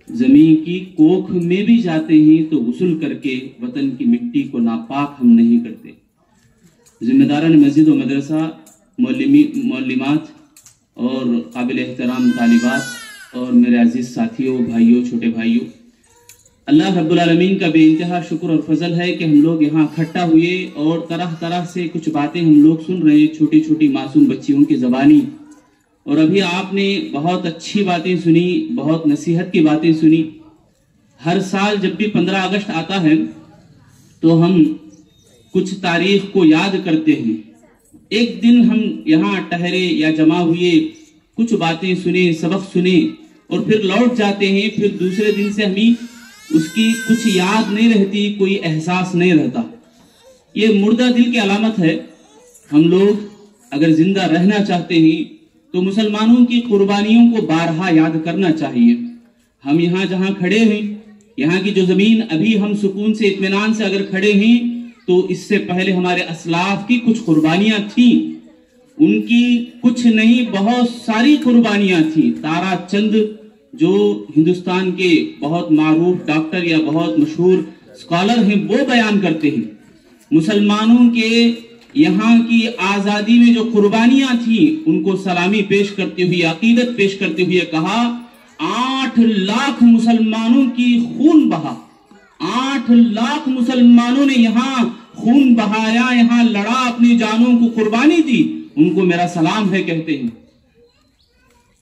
जमीन की कोख में भी जाते हैं तो गुस्ल करके वतन की मिट्टी को नापाक हम नहीं करते। जिम्मेदारान मस्जिद व मदरसा, मौलिमात और काबिल एहतराम तालिबात और मेरे अजीज साथियों, भाइयों, छोटे भाइयों, अल्लाह रब्बुल आलमीन का बेइंतहा शुक्र और फजल है कि हम लोग यहाँ इकट्ठा हुए और तरह तरह से कुछ बातें हम लोग सुन रहे हैं, छोटी छोटी मासूम बच्चियों की ज़बानी। और अभी आपने बहुत अच्छी बातें सुनी, बहुत नसीहत की बातें सुनी। हर साल जब भी 15 अगस्त आता है तो हम कुछ तारीख को याद करते हैं। एक दिन हम यहाँ ठहरे या जमा हुए, कुछ बातें सुने, सबक सुने और फिर लौट जाते हैं। फिर दूसरे दिन से हमें उसकी कुछ याद नहीं रहती, कोई एहसास नहीं रहता। ये मुर्दा दिल की अलामत है। हम लोग अगर जिंदा रहना चाहते हैं तो मुसलमानों की कुर्बानियों को बारहा याद करना चाहिए। हम यहाँ जहाँ खड़े हैं, यहाँ की जो जमीन अभी हम सुकून से इत्मीनान से अगर खड़े हैं तो इससे पहले हमारे असलाफ की कुछ कुर्बानियां थी। उनकी कुछ नहीं, बहुत सारी कुर्बानियां थी। तारा चंद जो हिंदुस्तान के बहुत मारूफ डॉक्टर या बहुत मशहूर स्कॉलर हैं, वो बयान करते हैं मुसलमानों के यहाँ की आजादी में जो कुर्बानियां थी उनको सलामी पेश करते हुए, अकीदत पेश करते हुए कहा 8 लाख मुसलमानों की खून बहा, 8 लाख मुसलमानों ने यहाँ खून बहाया, यहाँ लड़ा, अपनी जानों को कुर्बानी दी, उनको मेरा सलाम है कहते हैं।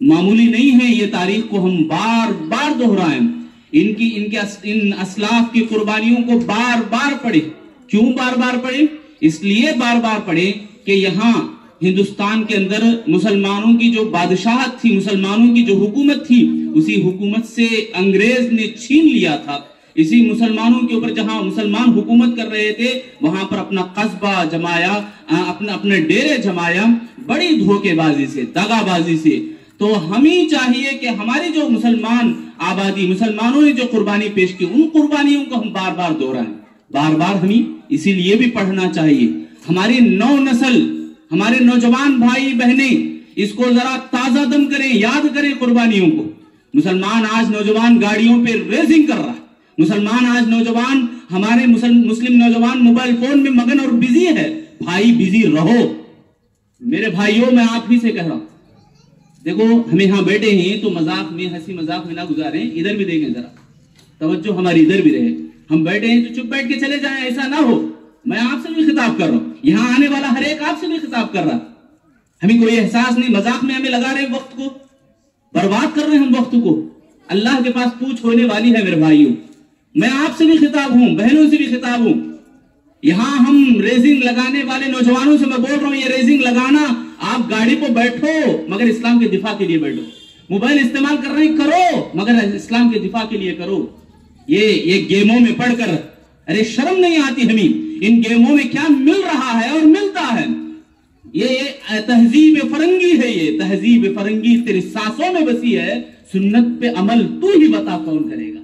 मामूली नहीं है ये तारीख को हम बार बार दोहराएं। इन असलाफ की कुर्बानियों को बार बार पढ़े। क्यों बार बार पढ़े? इसलिए बार बार पढ़े कि यहाँ हिंदुस्तान के अंदर मुसलमानों की जो बादशाहत थी, मुसलमानों की जो हुकूमत थी, उसी हुकूमत से अंग्रेज ने छीन लिया था। इसी मुसलमानों के ऊपर जहां मुसलमान हुकूमत कर रहे थे वहां पर अपना कस्बा जमाया, अपने डेरे जमाया, बड़ी धोखेबाजी से, दगाबाजी से। तो हमें चाहिए कि हमारी जो मुसलमान आबादी, मुसलमानों ने जो कुर्बानी पेश की, उन कुर्बानियों को हम बार बार दोहराएं। बार बार हमें इसीलिए भी पढ़ना चाहिए। हमारी नौ नस्ल, हमारे नौजवान भाई बहने इसको जरा ताजा दम करें, याद करें कुर्बानियों को। मुसलमान आज नौजवान गाड़ियों पे रेसिंग कर रहा है। मुसलमान आज नौजवान, हमारे मुस्लिम नौजवान मोबाइल फोन में मगन और बिजी है। भाई बिजी रहो। मेरे भाइयों, मैं आप ही से कह रहा हूं, देखो हम यहाँ बैठे हैं तो मजाक में, हंसी मजाक में ना गुजारें। इधर भी देखें जरा, तवज्जो हमारी इधर भी रहे। हम बैठे हैं तो चुप बैठ के चले जाएं, ऐसा ना हो। मैं आपसे भी खिताब कर रहा हूं, यहाँ आने वाला हर एक आपसे भी खिताब कर रहा। हमें कोई एहसास नहीं, मजाक में हमें लगा रहे हैं, वक्त को बर्बाद कर रहे हैं हम वक्त को। अल्लाह के पास पूछ होने वाली है मेरे भाइयों। मैं आपसे भी खिताब हूं, बहनों से भी खिताब हूं। यहां हम रेसिंग लगाने वाले नौजवानों से मैं बोल रहा हूं, ये रेसिंग लगाना, आप गाड़ी पर बैठो मगर इस्लाम के दिफा के लिए बैठो। मोबाइल इस्तेमाल कर रहे हैं, करो मगर इस्लाम के दिफा के लिए करो। ये गेमों में पढ़कर अरे शर्म नहीं आती हमें? इन गेमों में क्या मिल रहा है और मिलता है। ये तहजीब फरंगी है, ये तहजीब फरंगी तेरी सांसों में बसी है। सुन्नत पे अमल तू ही बता कौन करेगा।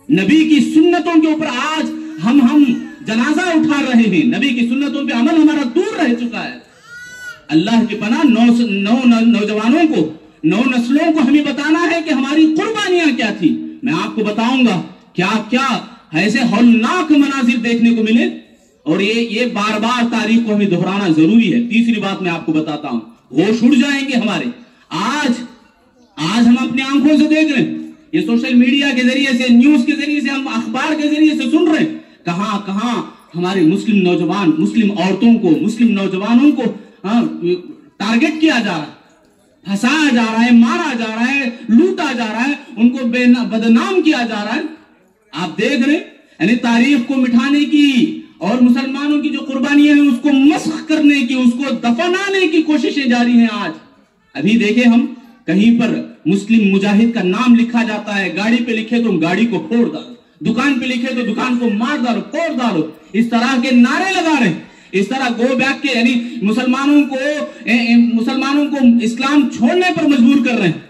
नबी की सुन्नतों के ऊपर आज हम जनाजा उठा रहे हैं। नबी की सुन्नतों पे अमल हमारा दूर रह चुका है। अल्लाह की पनाह, नौजवानों को, नौ नस्लों को हमें बताना है कि हमारी कुर्बानियां क्या थी। मैं आपको बताऊंगा क्या क्या ऐसे हौलनाक मनाजिर देखने को मिले। और ये बार बार तारीख को हमें दोहराना जरूरी है। तीसरी बात मैं आपको बताता हूं, होश उड़ जाएंगे हमारे। आज हम अपनी आंखों से देख रहे हैं, ये सोशल मीडिया के जरिए से, न्यूज के जरिए से, हम अखबार के जरिए से सुन रहे हैं, कहां हमारे मुस्लिम नौजवान, मुस्लिम औरतों को, मुस्लिम नौजवानों को टारगेट किया जा रहा है, फंसाया जा रहा है, मारा जा रहा है, लूटा जा रहा है, उनको बदनाम किया जा रहा है। आप देख रहे, यानी तारीख को मिटाने की اور مسلمانوں کی جو قربانیاں ہیں اس کو مسخ کرنے کی, اس کو دفنانے کی کوششیں جاری ہیں. آج ابھی دیکھیں ہم کہیں پر مسلم مجاہد کا نام لکھا جاتا ہے, گاڑی پہ لکھے تو گاڑی کو پھوڑ ڈالو, دکان پہ لکھے تو دکان کو مار ڈالو, توڑ ڈالو, اس طرح کے نعرے لگا رہے ہیں. اس طرح گو بیک کے یعنی مسلمانوں کو اسلام چھوڑنے پر مجبور کر رہے ہیں.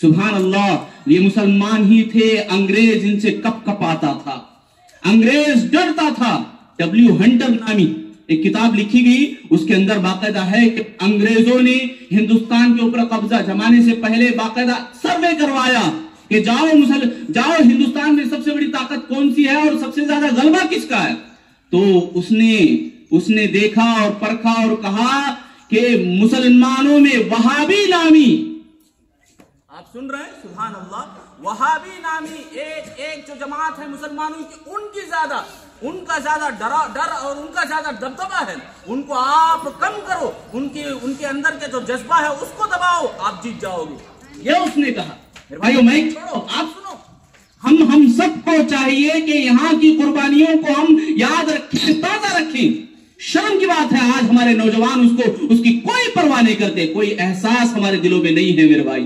سبحان اللہ, یہ مسلمان ہی تھے, انگریز ان سے کپ کپ آتا تھا, انگریز ڈرتا تھا. ڈبلیو ہنٹر نامی ایک کتاب لکھی گئی, اس کے اندر باقاعدہ ہے کہ انگریزوں نے ہندوستان کے اوپر قبضہ جمانے سے پہلے باقاعدہ سروے کروایا کہ جاؤ ہندوستان میں سب سے بڑی طاقت کون سی ہے اور سب سے زیادہ غلبہ کس کا ہے. تو اس نے دیکھا اور پرکھا اور کہا کہ مسلمانوں میں وہابی نامی, آپ سن رہے ہیں سبحان اللہ, وہابی نامی ایک جو جماعت ہے مسلمانوں کی, ان کا زیادہ ڈر اور ان کا زیادہ دبدبہ ہے. ان کو آپ کم کرو, ان کے اندر کے جو جذبہ ہے اس کو دباؤ, آپ جیت جاؤ گے. یہ اس نے کہا. بھائیو میں چھوڑو, آپ سنو, ہم سب کو چاہیے کہ یہاں کی قربانیوں کو ہم یاد رکھیں, تازہ رکھیں. شرم کی بات ہے آج ہمارے نوجوان اس کی کوئی پرواہ نہیں کرتے, کوئی احساس ہمارے دلوں میں نہیں ہے. میرے بھائی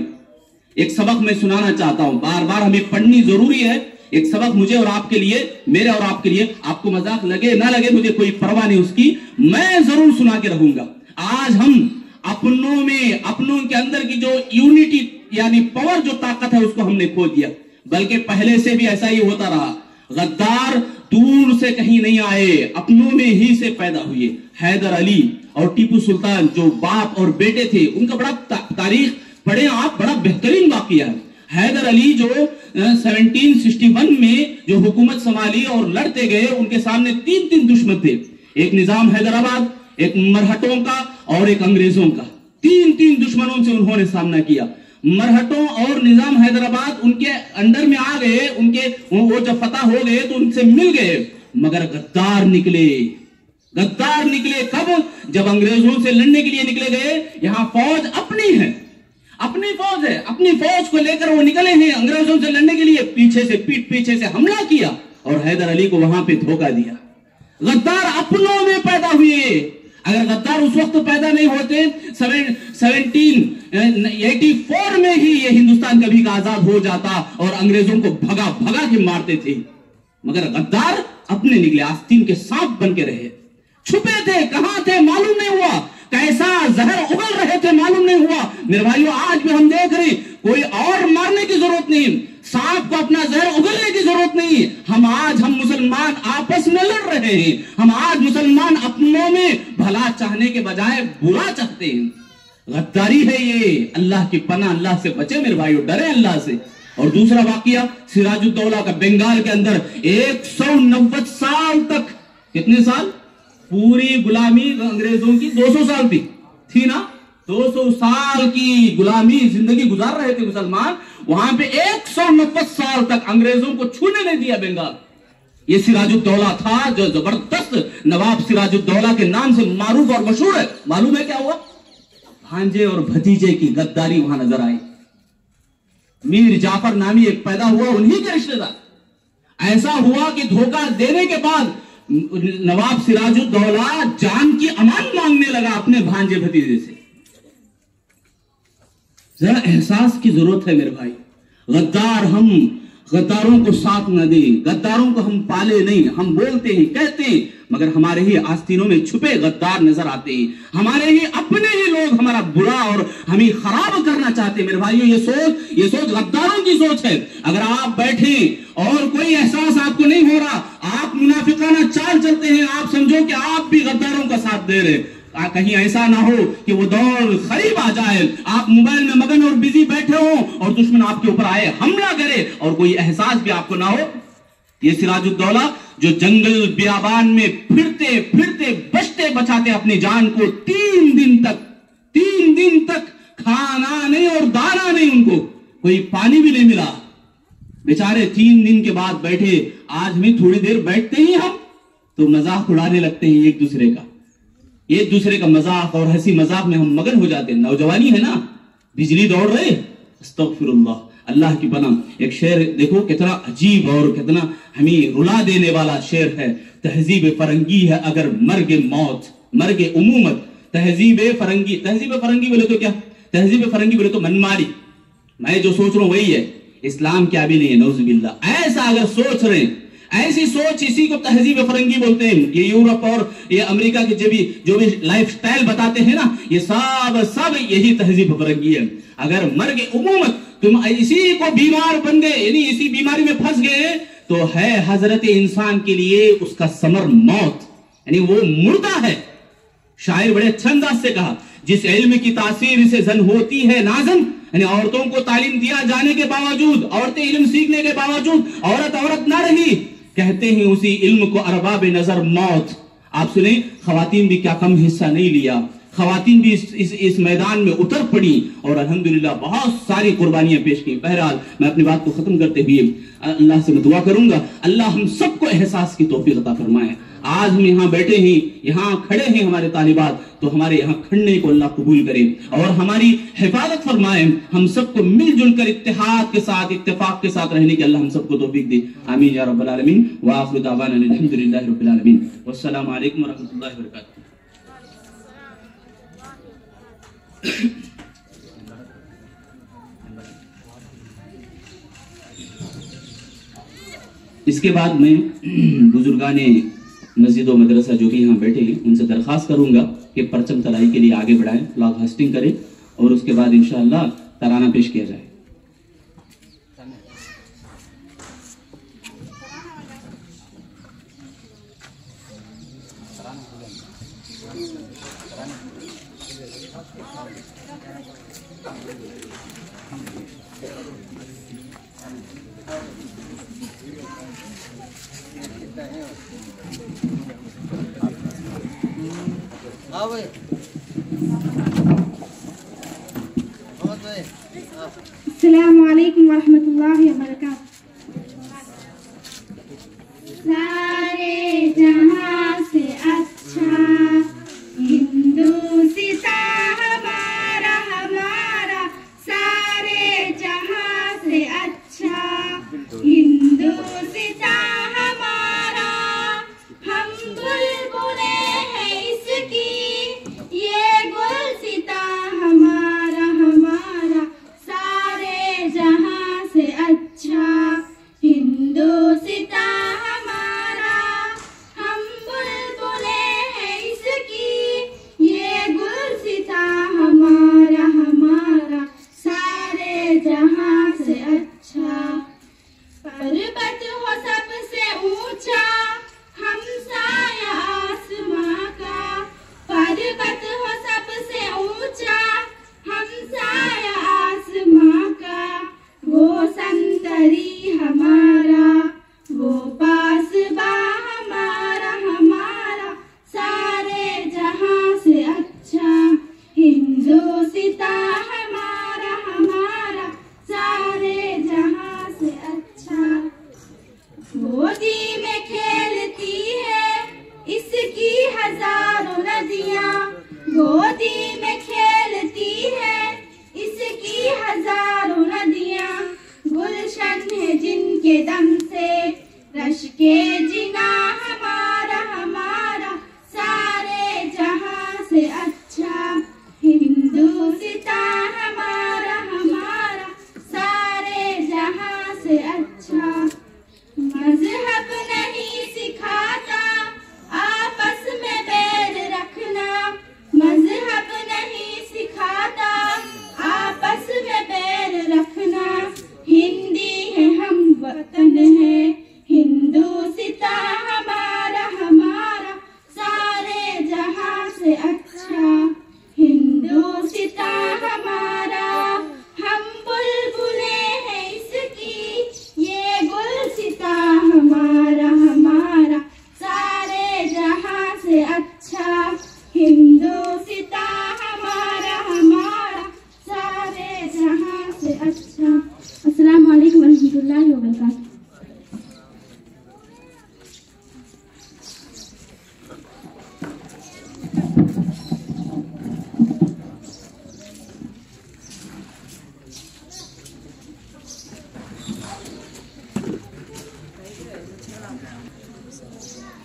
ایک سبق میں سنانا چاہتا ہوں, بار بار ہمیں پڑھنی ضروری ہے. ایک سبق مجھے اور آپ کے لیے, میرے اور آپ کے لیے, آپ کو مذاق لگے نہ لگے مجھے کوئی پرواہ نہیں اس کی, میں ضرور سنا کے رہوں گا. آج ہم اپنوں کے اندر کی جو یونٹی یعنی پاور, جو طاقت ہے اس کو ہم نے کھو دیا. بلکہ پہلے سے بھی ایسا ہی ہوتا رہا. غدار دور سے کہیں نہیں آئے, اپنوں میں ہی سے پیدا ہوئے. حیدر علی اور ٹیپو سلطان جو باپ اور بیٹے تھے, ان کا بڑا تاریخ پڑھیں آپ, بڑا بہترین واقعہ ہے. حیدر علی جو 1761 میں جو حکومت سنبھالی اور لڑتے گئے, ان کے سامنے تین دشمن تھے. ایک نظام حیدرآباد, ایک مرہٹوں کا اور ایک انگریزوں کا. تین دشمنوں سے انہوں نے سامنا کیا. مرہٹوں اور نظام حیدرآباد ان کے انڈر میں آ گئے, وہ جب فتح ہو گئے تو ان سے مل گئے. مگر غدار نکلے کب؟ جب انگریزوں سے لڑنے کے لیے نکلے گئے. یہاں فوج اپنی ہے, اپنی فوج کو لے کر وہ نکلے ہیں انگریزوں سے لڑنے کے لیے. پیٹ پیچھے سے حملہ کیا اور حیدر علی کو وہاں پہ دھوکہ دیا. غدار اپنوں میں پیدا ہوئے. اگر غدار اس وقت پیدا نہیں ہوتے 1784 میں ہی یہ ہندوستان کبھی کا آزاد ہو جاتا اور انگریزوں کو بھگا کے مارتے تھے. مگر غدار اپنے نکلے, آستین کے سانپ بن کے رہے. چھپے تھے, کہاں تھے معلوم نہیں ہوا, کیسا زہر اگل رہے تھے معلوم نہیں ہوا. میرے بھائیو آج بھی ہم دیکھ رہے, کوئی اور مارنے کی ضرورت نہیں, سانپ کو اپنا زہر اگلنے کی ضرورت نہیں. ہم مسلمان آپس میں لڑ رہے ہیں. ہم آج مسلمان اپنوں میں بھلا چاہنے کے بجائے برا چاہتے ہیں. غداری ہے یہ. اللہ کی پناہ, اللہ سے بچے میرے بھائیو, ڈرے اللہ سے. اور دوسرا واقعہ سراج الدولہ کا, بنگال کے اندر 190 سال تک, کتنے سال, پوری غلامی انگریزوں کی 200 سال تھی نا, 200 سال کی غلامی زندگی گزار رہے تھے مسلمان. وہاں پہ 190 سال تک انگریزوں کو چھونے نہیں دیا بنگال. یہ سراج الدولہ تھا جو زبردست نواب سراج الدولہ کے نام سے معروف اور مشہور ہے. معلوم ہے کیا ہوا؟ بھانجے اور بھتیجے کی غداری وہاں نظر آئی. میر جعفر نامی ایک پیدا ہوا, انہی کے رشتہ دار. ایسا ہوا کہ دھوکہ دینے کے بعد نواب سراج الدولہ جان کی امان مانگنے لگا اپنے بھانجے بھتیجے سے. ذرا احساس کی ضرورت ہے میرے بھائی. غداروں کو ساتھ نہ دیں, غداروں کو ہم پالے نہیں. ہم بولتے ہیں, کہتے ہیں, مگر ہمارے ہی آستینوں میں چھپے غدار نظر آتے ہیں. ہمارے ہی اپنے ہی لوگ ہمارا برا اور ہمیں خراب کرنا چاہتے ہیں. میرے بھائیو یہ سوچ غداروں کی سوچ ہے. اگر آپ بیٹھیں اور کوئی احساس آپ کو نہیں ہو رہا, آپ منافقانہ چال چلتے ہیں, آپ سمجھو کہ آپ بھی غداروں کا ساتھ دے رہے. کہیں ایسا نہ ہو کہ وہ دور قریب آ جائے, آپ موبائل میں مگن اور بزی بیٹھے ہوں اور دشمن آپ کے اوپر آئے, حملہ کرے اور کوئی احساس بھی آپ کو نہ ہو. یہ سراج الدولہ جو جنگل بیابان میں پھرتے بچتے بچاتے اپنی جان کو 3 دن تک کھانا نہیں اور دانا نہیں, ان کو کوئی پانی بھی نہیں ملا. بیچارے 3 دن کے بعد بیٹھے. آج میں تھوڑی دیر بیٹھتے ہی ہم تو مذاق اڑانے لگتے ہیں ایک دوسرے کا مذاق اور ہنسی مذاق میں ہم مگن ہو جاتے ہیں. نوجوانی ہے نا, بجلی دوڑ رہے, استغفر اللہ, अल्लाह की पनाह। एक शेर देखो कितना अजीब और कितना हमें रुला देने वाला शेर है। तहजीब फरंगी है अगर मर्ग मौत, मर्ग उमूमत। तहजीब फरंगी बोले तो क्या? तहजीब फरंगी बोले तो मनमानी। मैं जो सोच रहा हूं वही है, इस्लाम क्या भी नहीं है, नौजुबिल्लाह। ऐसा अगर सोच रहे हैं, ऐसी सोच, इसी को तहजीब फरंगी बोलते हैं। ये यूरोप और ये अमेरिका के जो भी लाइफ स्टाइल बताते हैं ना, ये सब यही तहजीब फरंगी है। अगर मर्ग उमूमत, तुम इसी को बीमार बन गए, यानी इसी बीमारी में फंस गए, तो है हजरत इंसान के लिए उसका समर मौत, यानी वो मुर्दा है। शायर बड़े अच्छे अंदाज से कहा, जिस इल्म की तासीर से जन होती है नाजन, यानी औरतों को तालीम दिया जाने के बावजूद, औरतें इल्म सीखने के बावजूद औरत ना रही, कहते हैं उसी इल्म को अरबाब नजर मौत। आप सुने, खवातीन भी क्या कम हिस्सा नहीं लिया, खवातीन भी इस मैदान में उतर पड़ी और अल्हम्दुलिल्लाह बहुत सारी कुर्बानियां पेश की। बहरहाल मैं अपनी बात को खत्म करते हुए अल्लाह से मैं दुआ करूंगा, अल्लाह हम सबको एहसास की तौफीक अता फरमाए। आज हम यहाँ बैठे हैं, यहाँ खड़े हैं हमारे तालिबात, तो हमारे यहाँ खड़ने को अल्लाह कबूल करे और हमारी हिफाजत फरमाए। हम सबको मिलजुल कर इत्तेहाद के साथ, इत्तेफाक के साथ रहने की अल्लाह हम सबको तौफीक दे। आमीन या रब्बल आलमीन। व आखिरु दावाना अल्हम्दुलिल्लाहि रब्बिल आलमीन। वस्सलामु अलैकुम व रहमतुल्लाहि व बरकातुहू। इसके बाद मैं बुजुर्गाने मस्जिद और मदरसा जो कि यहाँ बैठे हैं उनसे दरख्वास्त करूंगा कि परचम तलाई के लिए आगे बढ़ाएं, फ्लैग होस्टिंग करें और उसके बाद इंशाअल्लाह तराना पेश किया जाए। अस्सलामु अलैकुम वरहमतुल्लाहि वबरकातुहू। सारे जहां से अच्छा हिंदू सिता हमारा, हमारा सारे जहां से अच्छा हिंदू सिता हमारा। हम बुलबुले हैं इसकी, ये गुल सिता हमारा, हमारा सारे जहां से अच्छा हिंदू सिता हमारा। हम बुलबुले हैं इसकी, ये गुल सिता हमारा, हमारा सारे जहां से अच्छा। पर्वत हो सबसे ऊंचा हम साया आसमां का, पर्वत हो सबसे ऊंचा हम साया आसमां का। वो संतरी हमारा, वो पासबा हमारा, हमारा सारे जहां से अच्छा हिंदू सिता हमारा, हमारा सारे जहां से अच्छा। गोदी में खेलती है इसकी हजारों नदियां, गोदी में खेलती है इसकी हजारों नदियां। गुलशन है जिनके दम से रश के जिना हमारा, हमारा सारे जहां से अच्छा हिंदू सिता हमारा, हमारा सारे जहां से अच्छा। मजहब नहीं सिखाता आपस में बैर रखना, मजहब नहीं सिखाता आपस में बैर रखना। हिंदी है हम वतन है हिंदू सिता हमारा, हमारा सारे जहां से अच्छा हिंदू सिता हमारा। हम बुलबुले हैं इसकी, ये गुल सिता हमारा, हमारा सारे जहां से अच्छा हिंदू सिता हमारा, हमारा सारे जहां से अच्छा। अस्सलामु अलैकुम वरहमतुल्लाहि वबरकातुहू।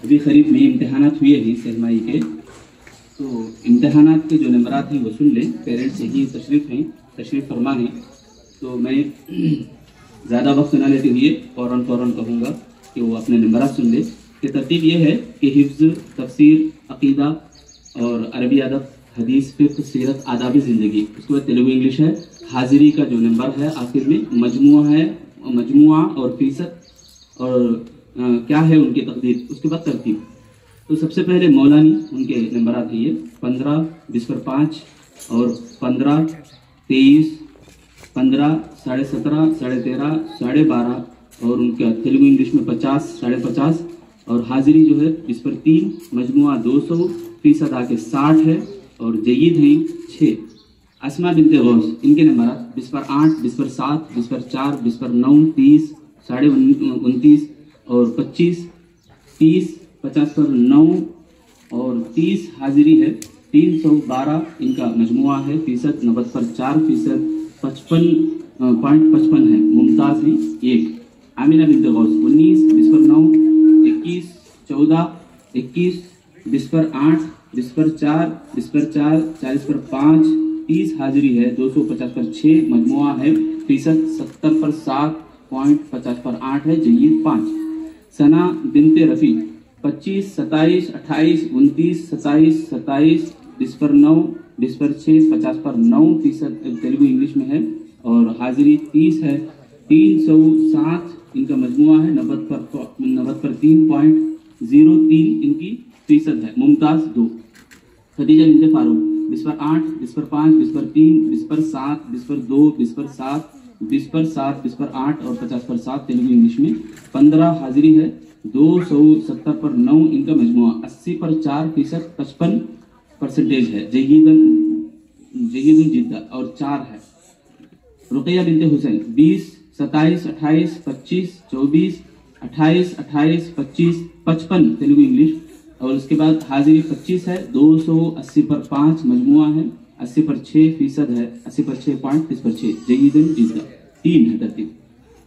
अभी करीब में इम्तहानात हुए हैं सहमाई के, तो इम्तहानात के जो नंबरात हैं वो सुन लें। पेरेंट्स यही तशरीफ़ फरमा हैं, तो मैं ज़्यादा वक्त न लेते हुए फ़ौरन कहूँगा कि वो अपने नंबरात सुन ले। कि तरतीब ये है कि हिफ्ज़, तफसीर, अक़ीदा और अरबी अदब, हदीस, फ़िक़्ह, सीरत, आदाब ज़िंदगी, उसके बाद तेलुगु इंग्लिश है। हाज़िरी का जो नंबर है आखिर में मजमुआ है, मजमुआ और फ़ीसद और क्या है उनकी तकदीर, उसके बाद तरतीब। तो सबसे पहले मौलानी, उनके नंबर आते हैं 15, 20 पर 5 और 15, 23, 15, 17.5, 13.5, 12.5 और उनका तेलुगु इंग्लिश में 50, 50.5 और हाजिरी जो है 20 पर 3, मजमुआ 200, फीसद आके 60 है और जयीद हैं 6। अस्मा बिनते गौस, इनके नंबर 20 पर 8, 20 पर 7, 20 पर 4, 20 पर 9, 30, 29.5 और 25, 30, 50 पर 9 और 30 हाजिरी है। 312 इनका मजमुआ है, फीसद 90 पर 4, फीसद 55.55 है, मुमताज़ है 1। आमिना बिनते गौस 19, 20 पर 9, 21, 14, 21, 20 पर 8, 20 पर 4, 20 पर 4, 40 पर 5, 30 हाजिरी है, 250 पर 6, मजमुआ है, फीसद 70 पर 7.50 पर 8 है, जयीद 5। सना बिनते रफ़ी 25, 27, 28, 29, 27, 27, 20 पर 9, 20 पर 6, 50 पर 9, फीसद तेलुगु इंग्लिश में है और हाजिरी 30 है। 307 इनका मजमुआ है, 90 पर 3.03 इनकी फीसद है, मुमताज़ 2। खदीजा बिनते फारूक 20 पर 8, 20 पर 5, 20 पर 3, 20 पर 7, 20 पर 2, 20 पर 7, 20 पर 7, 20 पर 8 और 50 पर 7 तेलुगु इंग्लिश में। 15 हाजिरी है, 270 पर 9 इनका मजमुआ, 80 पर 4, फीसद 55% है, जयीद जिद्दा और 4 है। रुक़ैया बिनते हुसैन 20, 27, 28, 25, 24, 28, 28, 25, 55 तेलुगु इंग्लिश और उसके बाद हाजिरी 25 है, 280 पर 5 मजमुआ है, 80 पर 6 फीसद है, 80 पर 6.30 पर 6, जयीद जिद्दा 3 है तरतीब।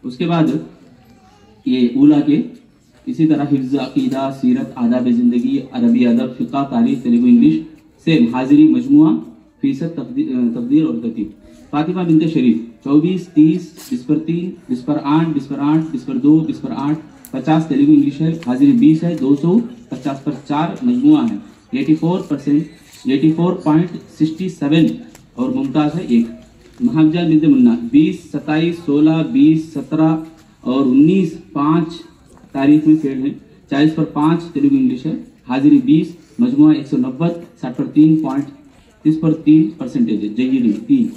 उसके बाद ये ऊला के इसी तरह हिफ्ज़, अक़ीदा, सीरत, आदाब ज़िंदगी, अरबी अदब, फ़िक़्ह, तारीख़, तेलुगु इंग्लिश, सेम हाजिरी, मजमुआ, फीसद, तक़दीर और तरतीब। फातिमा बिनते शरीफ 24, 30, 20 पर 3, 20 पर 8, 20 पर 8, 20 पर 2, 20 पर 8, 50 तेलुगु इंग्लिश है, हाजिरी 20 है, 250 पर 4 मजमुआ है, 84.67 और मुमताज़ है 1। महाबजा बिनते मुन्ना 20, 27, 16, 20, 17 और 19 5 तारीख में फेल है, 40 पर 5 तेलुगु इंग्लिश है, हाजिरी 20, मजमुआ 190, 60 पर 3.30 पर 3% है, जयीद 3।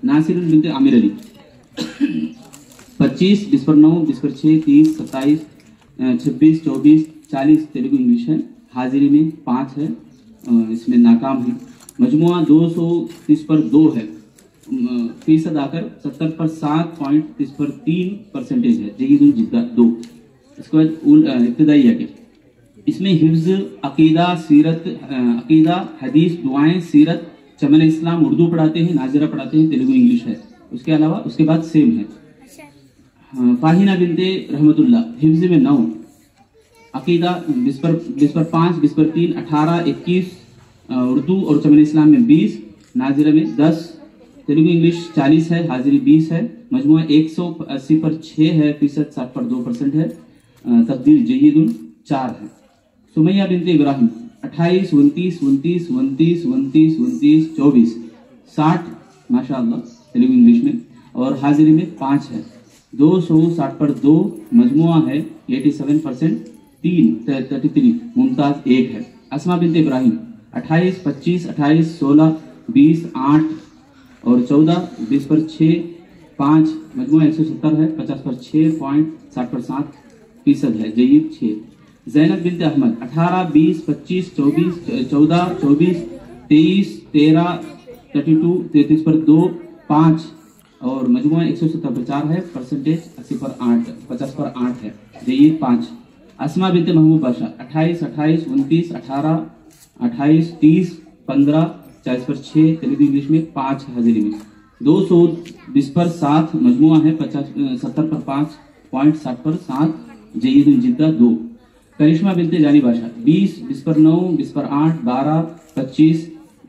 नासिर बिनते आमिर अली 25, 20 पर 9, 20 पर 6, 30, 27, 26, 24, 40 तेलुगु इंग्लिश है, हाजिरी में 5 है, इसमें नाकाम है, मजमुआ 230 पर 2 है, फीसद आकर 70 पर 7.30 पर 3% है, जयीद जिद्दा 2। इसके बाद इब्तिदाइया के इसमें हिफ्ज़, अक़ीदा, सीरत, अक़ीदा, हदीस, दुआएं, सीरत, चमन इस्लाम उर्दू पढ़ाते हैं, नाज़िरा पढ़ाते हैं, तेलुगु इंग्लिश है। उसके अलावा उसके बाद सेम है। फाहिना बिनते रहमतुल्लाह हिफ्ज़ में 9, अक़ीदा 20 पर 5, 20 पर 3, 18, 21 उर्दू और चमन इस्लाम में 20, नाज़िरा में 10, तेलुगु इंग्लिश 40 है, हाजिरी 20 है, मजमुआ 180 पर 6 है, फीसद 60 पर 2% है, तक़दीर जयीद 4 है। सुमैया बिनते इब्राहिम 28, 29, 29, 29, 29, 29, 24, 60 माशाअल्लाह तेलुगु इंग्लिश में और हाजिरी में 5 है, 260 पर 2 मजमुआ है, 87% 33, मुमताज़ 1 है। अस्मा बिनते इब्राहिम 28, 25, 28, 16, 20, 8 और 14, 20 पर 6, 5 मजमुआ 170 है, 50 पर 6.60 पर 7% है, जयीद 6। ज़ैनब बिनते अहमद 18, 20, 25, 24, 14, 24, 23, 13, 32, 33 पर 2, 5 और मजमुआ 170 पर 4 है, परसेंटेज 80 पर 8, 50 पर 8 है, जयीद 5। अस्मा बिनते महबूब बाशा 28, 28, 29, 18, 28, 30, 15, 40 पर 6 तेलुगु इंग्लिश में 5 हाजिरी में, 220 पर 7 मजमुआ है, 70 पर 5.60 पर 7, जयीद जिद्दा 2। करिश्मा बिनते जानी बाशा 20, 20 पर 9, 20 पर 8, 12, 25,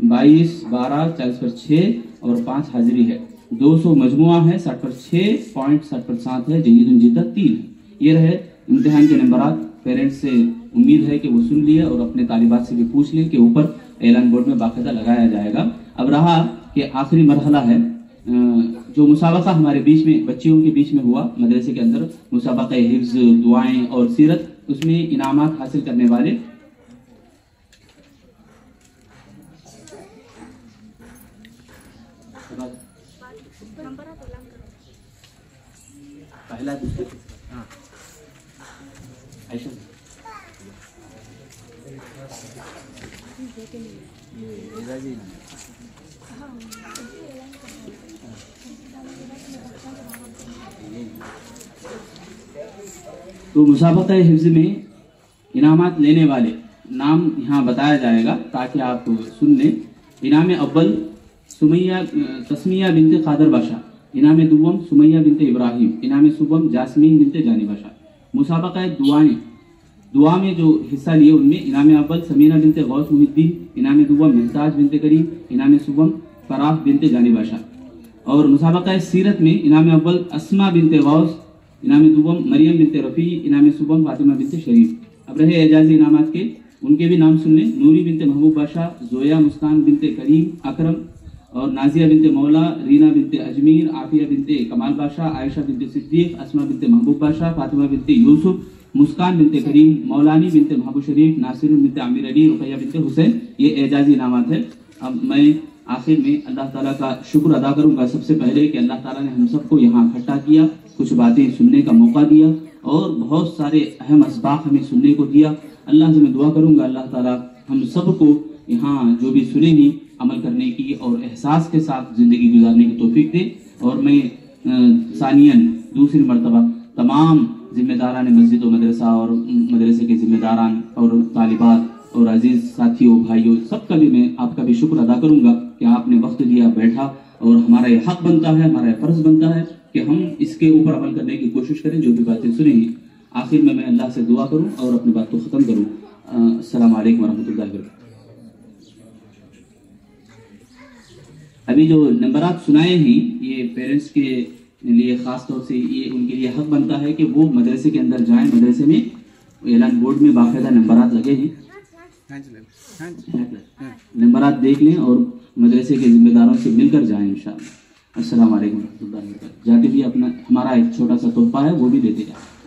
22, 12, 40 पर 6 और 5 हाजिरी है। 200 मजमुआ है, 60 पर 6 पॉइंट, 60 पर 7 है, जहीदुन जिद्दा 3 है। ये रहे इम्तिहान के नंबरात। पेरेंट्स से उम्मीद है कि वो सुन लिए और अपने तालिबात से भी पूछ लें कि ऊपर ऐलान बोर्ड में बाकायदा लगाया जाएगा। अब रहा कि आखिरी मरहला है जो मुसाबका हमारे बीच में बच्चियों के बीच में हुआ मदरसे के अंदर, मुसाबका हिफ्ज, दुआएं और सीरत, उसमें इनामात हासिल करने वाले पहला तो मुसाबका हिफ्ज में इनामात लेने वाले नाम यहाँ बताया जाएगा ताकि आप सुन लें। इनाम अव्वल तस्मिया बिनते खादर बाशा, इनाम दुवम सुमैया बिनते इब्राहिम, इनाम सुबम जासमीन बिनते जानी बाशा। मुसाबका दुआएं, दुआ में जो हिस्सा लिए उनमें इनाम अव्वल समीना बिनते गौस मुहिद्दीन, इनाम दुवम मुमताज बिनते करीम, इनाम सुबम फराह बिनते जानी बाशा। और मुसाबका सीरत में इनाम अव्वल अस्मा बिनते गौस, इनाम दुवम मरियम बिनते रफ़ी, इनाम सुबम फातिमा बिनते शरीफ। अब रहे एजाजी इनामात के, उनके भी नाम सुन लें। नूरी बिनते महबूब बाशा, जोया मुस्कान बिनते करीम अकरम और नाजिया बिनते मौला, रीना बिनते अजमीर, आफिया बिनते कमाल बाशा, आयशा बिनते सिद्दीक, अस्मा बिनते महबूब बाशा, फातिमा बिनते यूसुफ, मुस्कान बिनते करीम, मौलानी बिनते महबूब शरीफ, नासिर बिनते आमिर अली, रुकैया बिनते हुसैन। ये एजाजी इनामात है। अब मैं आखिर में अल्लाह ताला का शुक्र अदा करूंगा सबसे पहले कि अल्लाह ताला ने हम सबको यहाँ इकट्ठा किया, कुछ बातें सुनने का मौका दिया और बहुत सारे अहम असबाक हमें सुनने को दिया। अल्लाह से मैं दुआ करूंगा अल्लाह ताला हम सबको यहाँ जो भी सुनेंगी अमल करने की और एहसास के साथ ज़िंदगी गुजारने की तौफीक दे। और मैं सानियन दूसरी मरतबा तमाम जिम्मेदारान मस्जिद और मदरसा और मदरसे के जिम्मेदारान और तालिबात और अजीज़ साथियों भाइयों सबका भी मैं आपका भी शुक्र अदा करूंगा कि आपने वक्त दिया, बैठा और हमारा ये हक बनता है, हमारा फ़र्ज बनता है कि हम इसके ऊपर अमल करने की कोशिश करें जो भी बातें सुनेंगी। आखिर में मैं अल्लाह से दुआ करूं और अपनी बात को ख़त्म करूं। अस्सलाम वालेकुम वरहमतुल्लाहि वबरकातुहू। अभी जो नंबरात सुनाए हैं ये पेरेंट्स के लिए ख़ास तौर से ये उनके लिए हक बनता है कि वो मदरसे के अंदर जाएं। मदरसे में ऐलान बोर्ड में बाकायदा नंबरात लगे हैं, नंबरात देख लें और मदरसे के जिम्मेदारों से मिलकर जाएं इंशाअल्लाह। अस्सलाम वालेकुम वरहमतुल्लाहि वबरकातुहू। जाके भी अपना हमारा एक छोटा सा तोहफा है वो भी देते जाएं।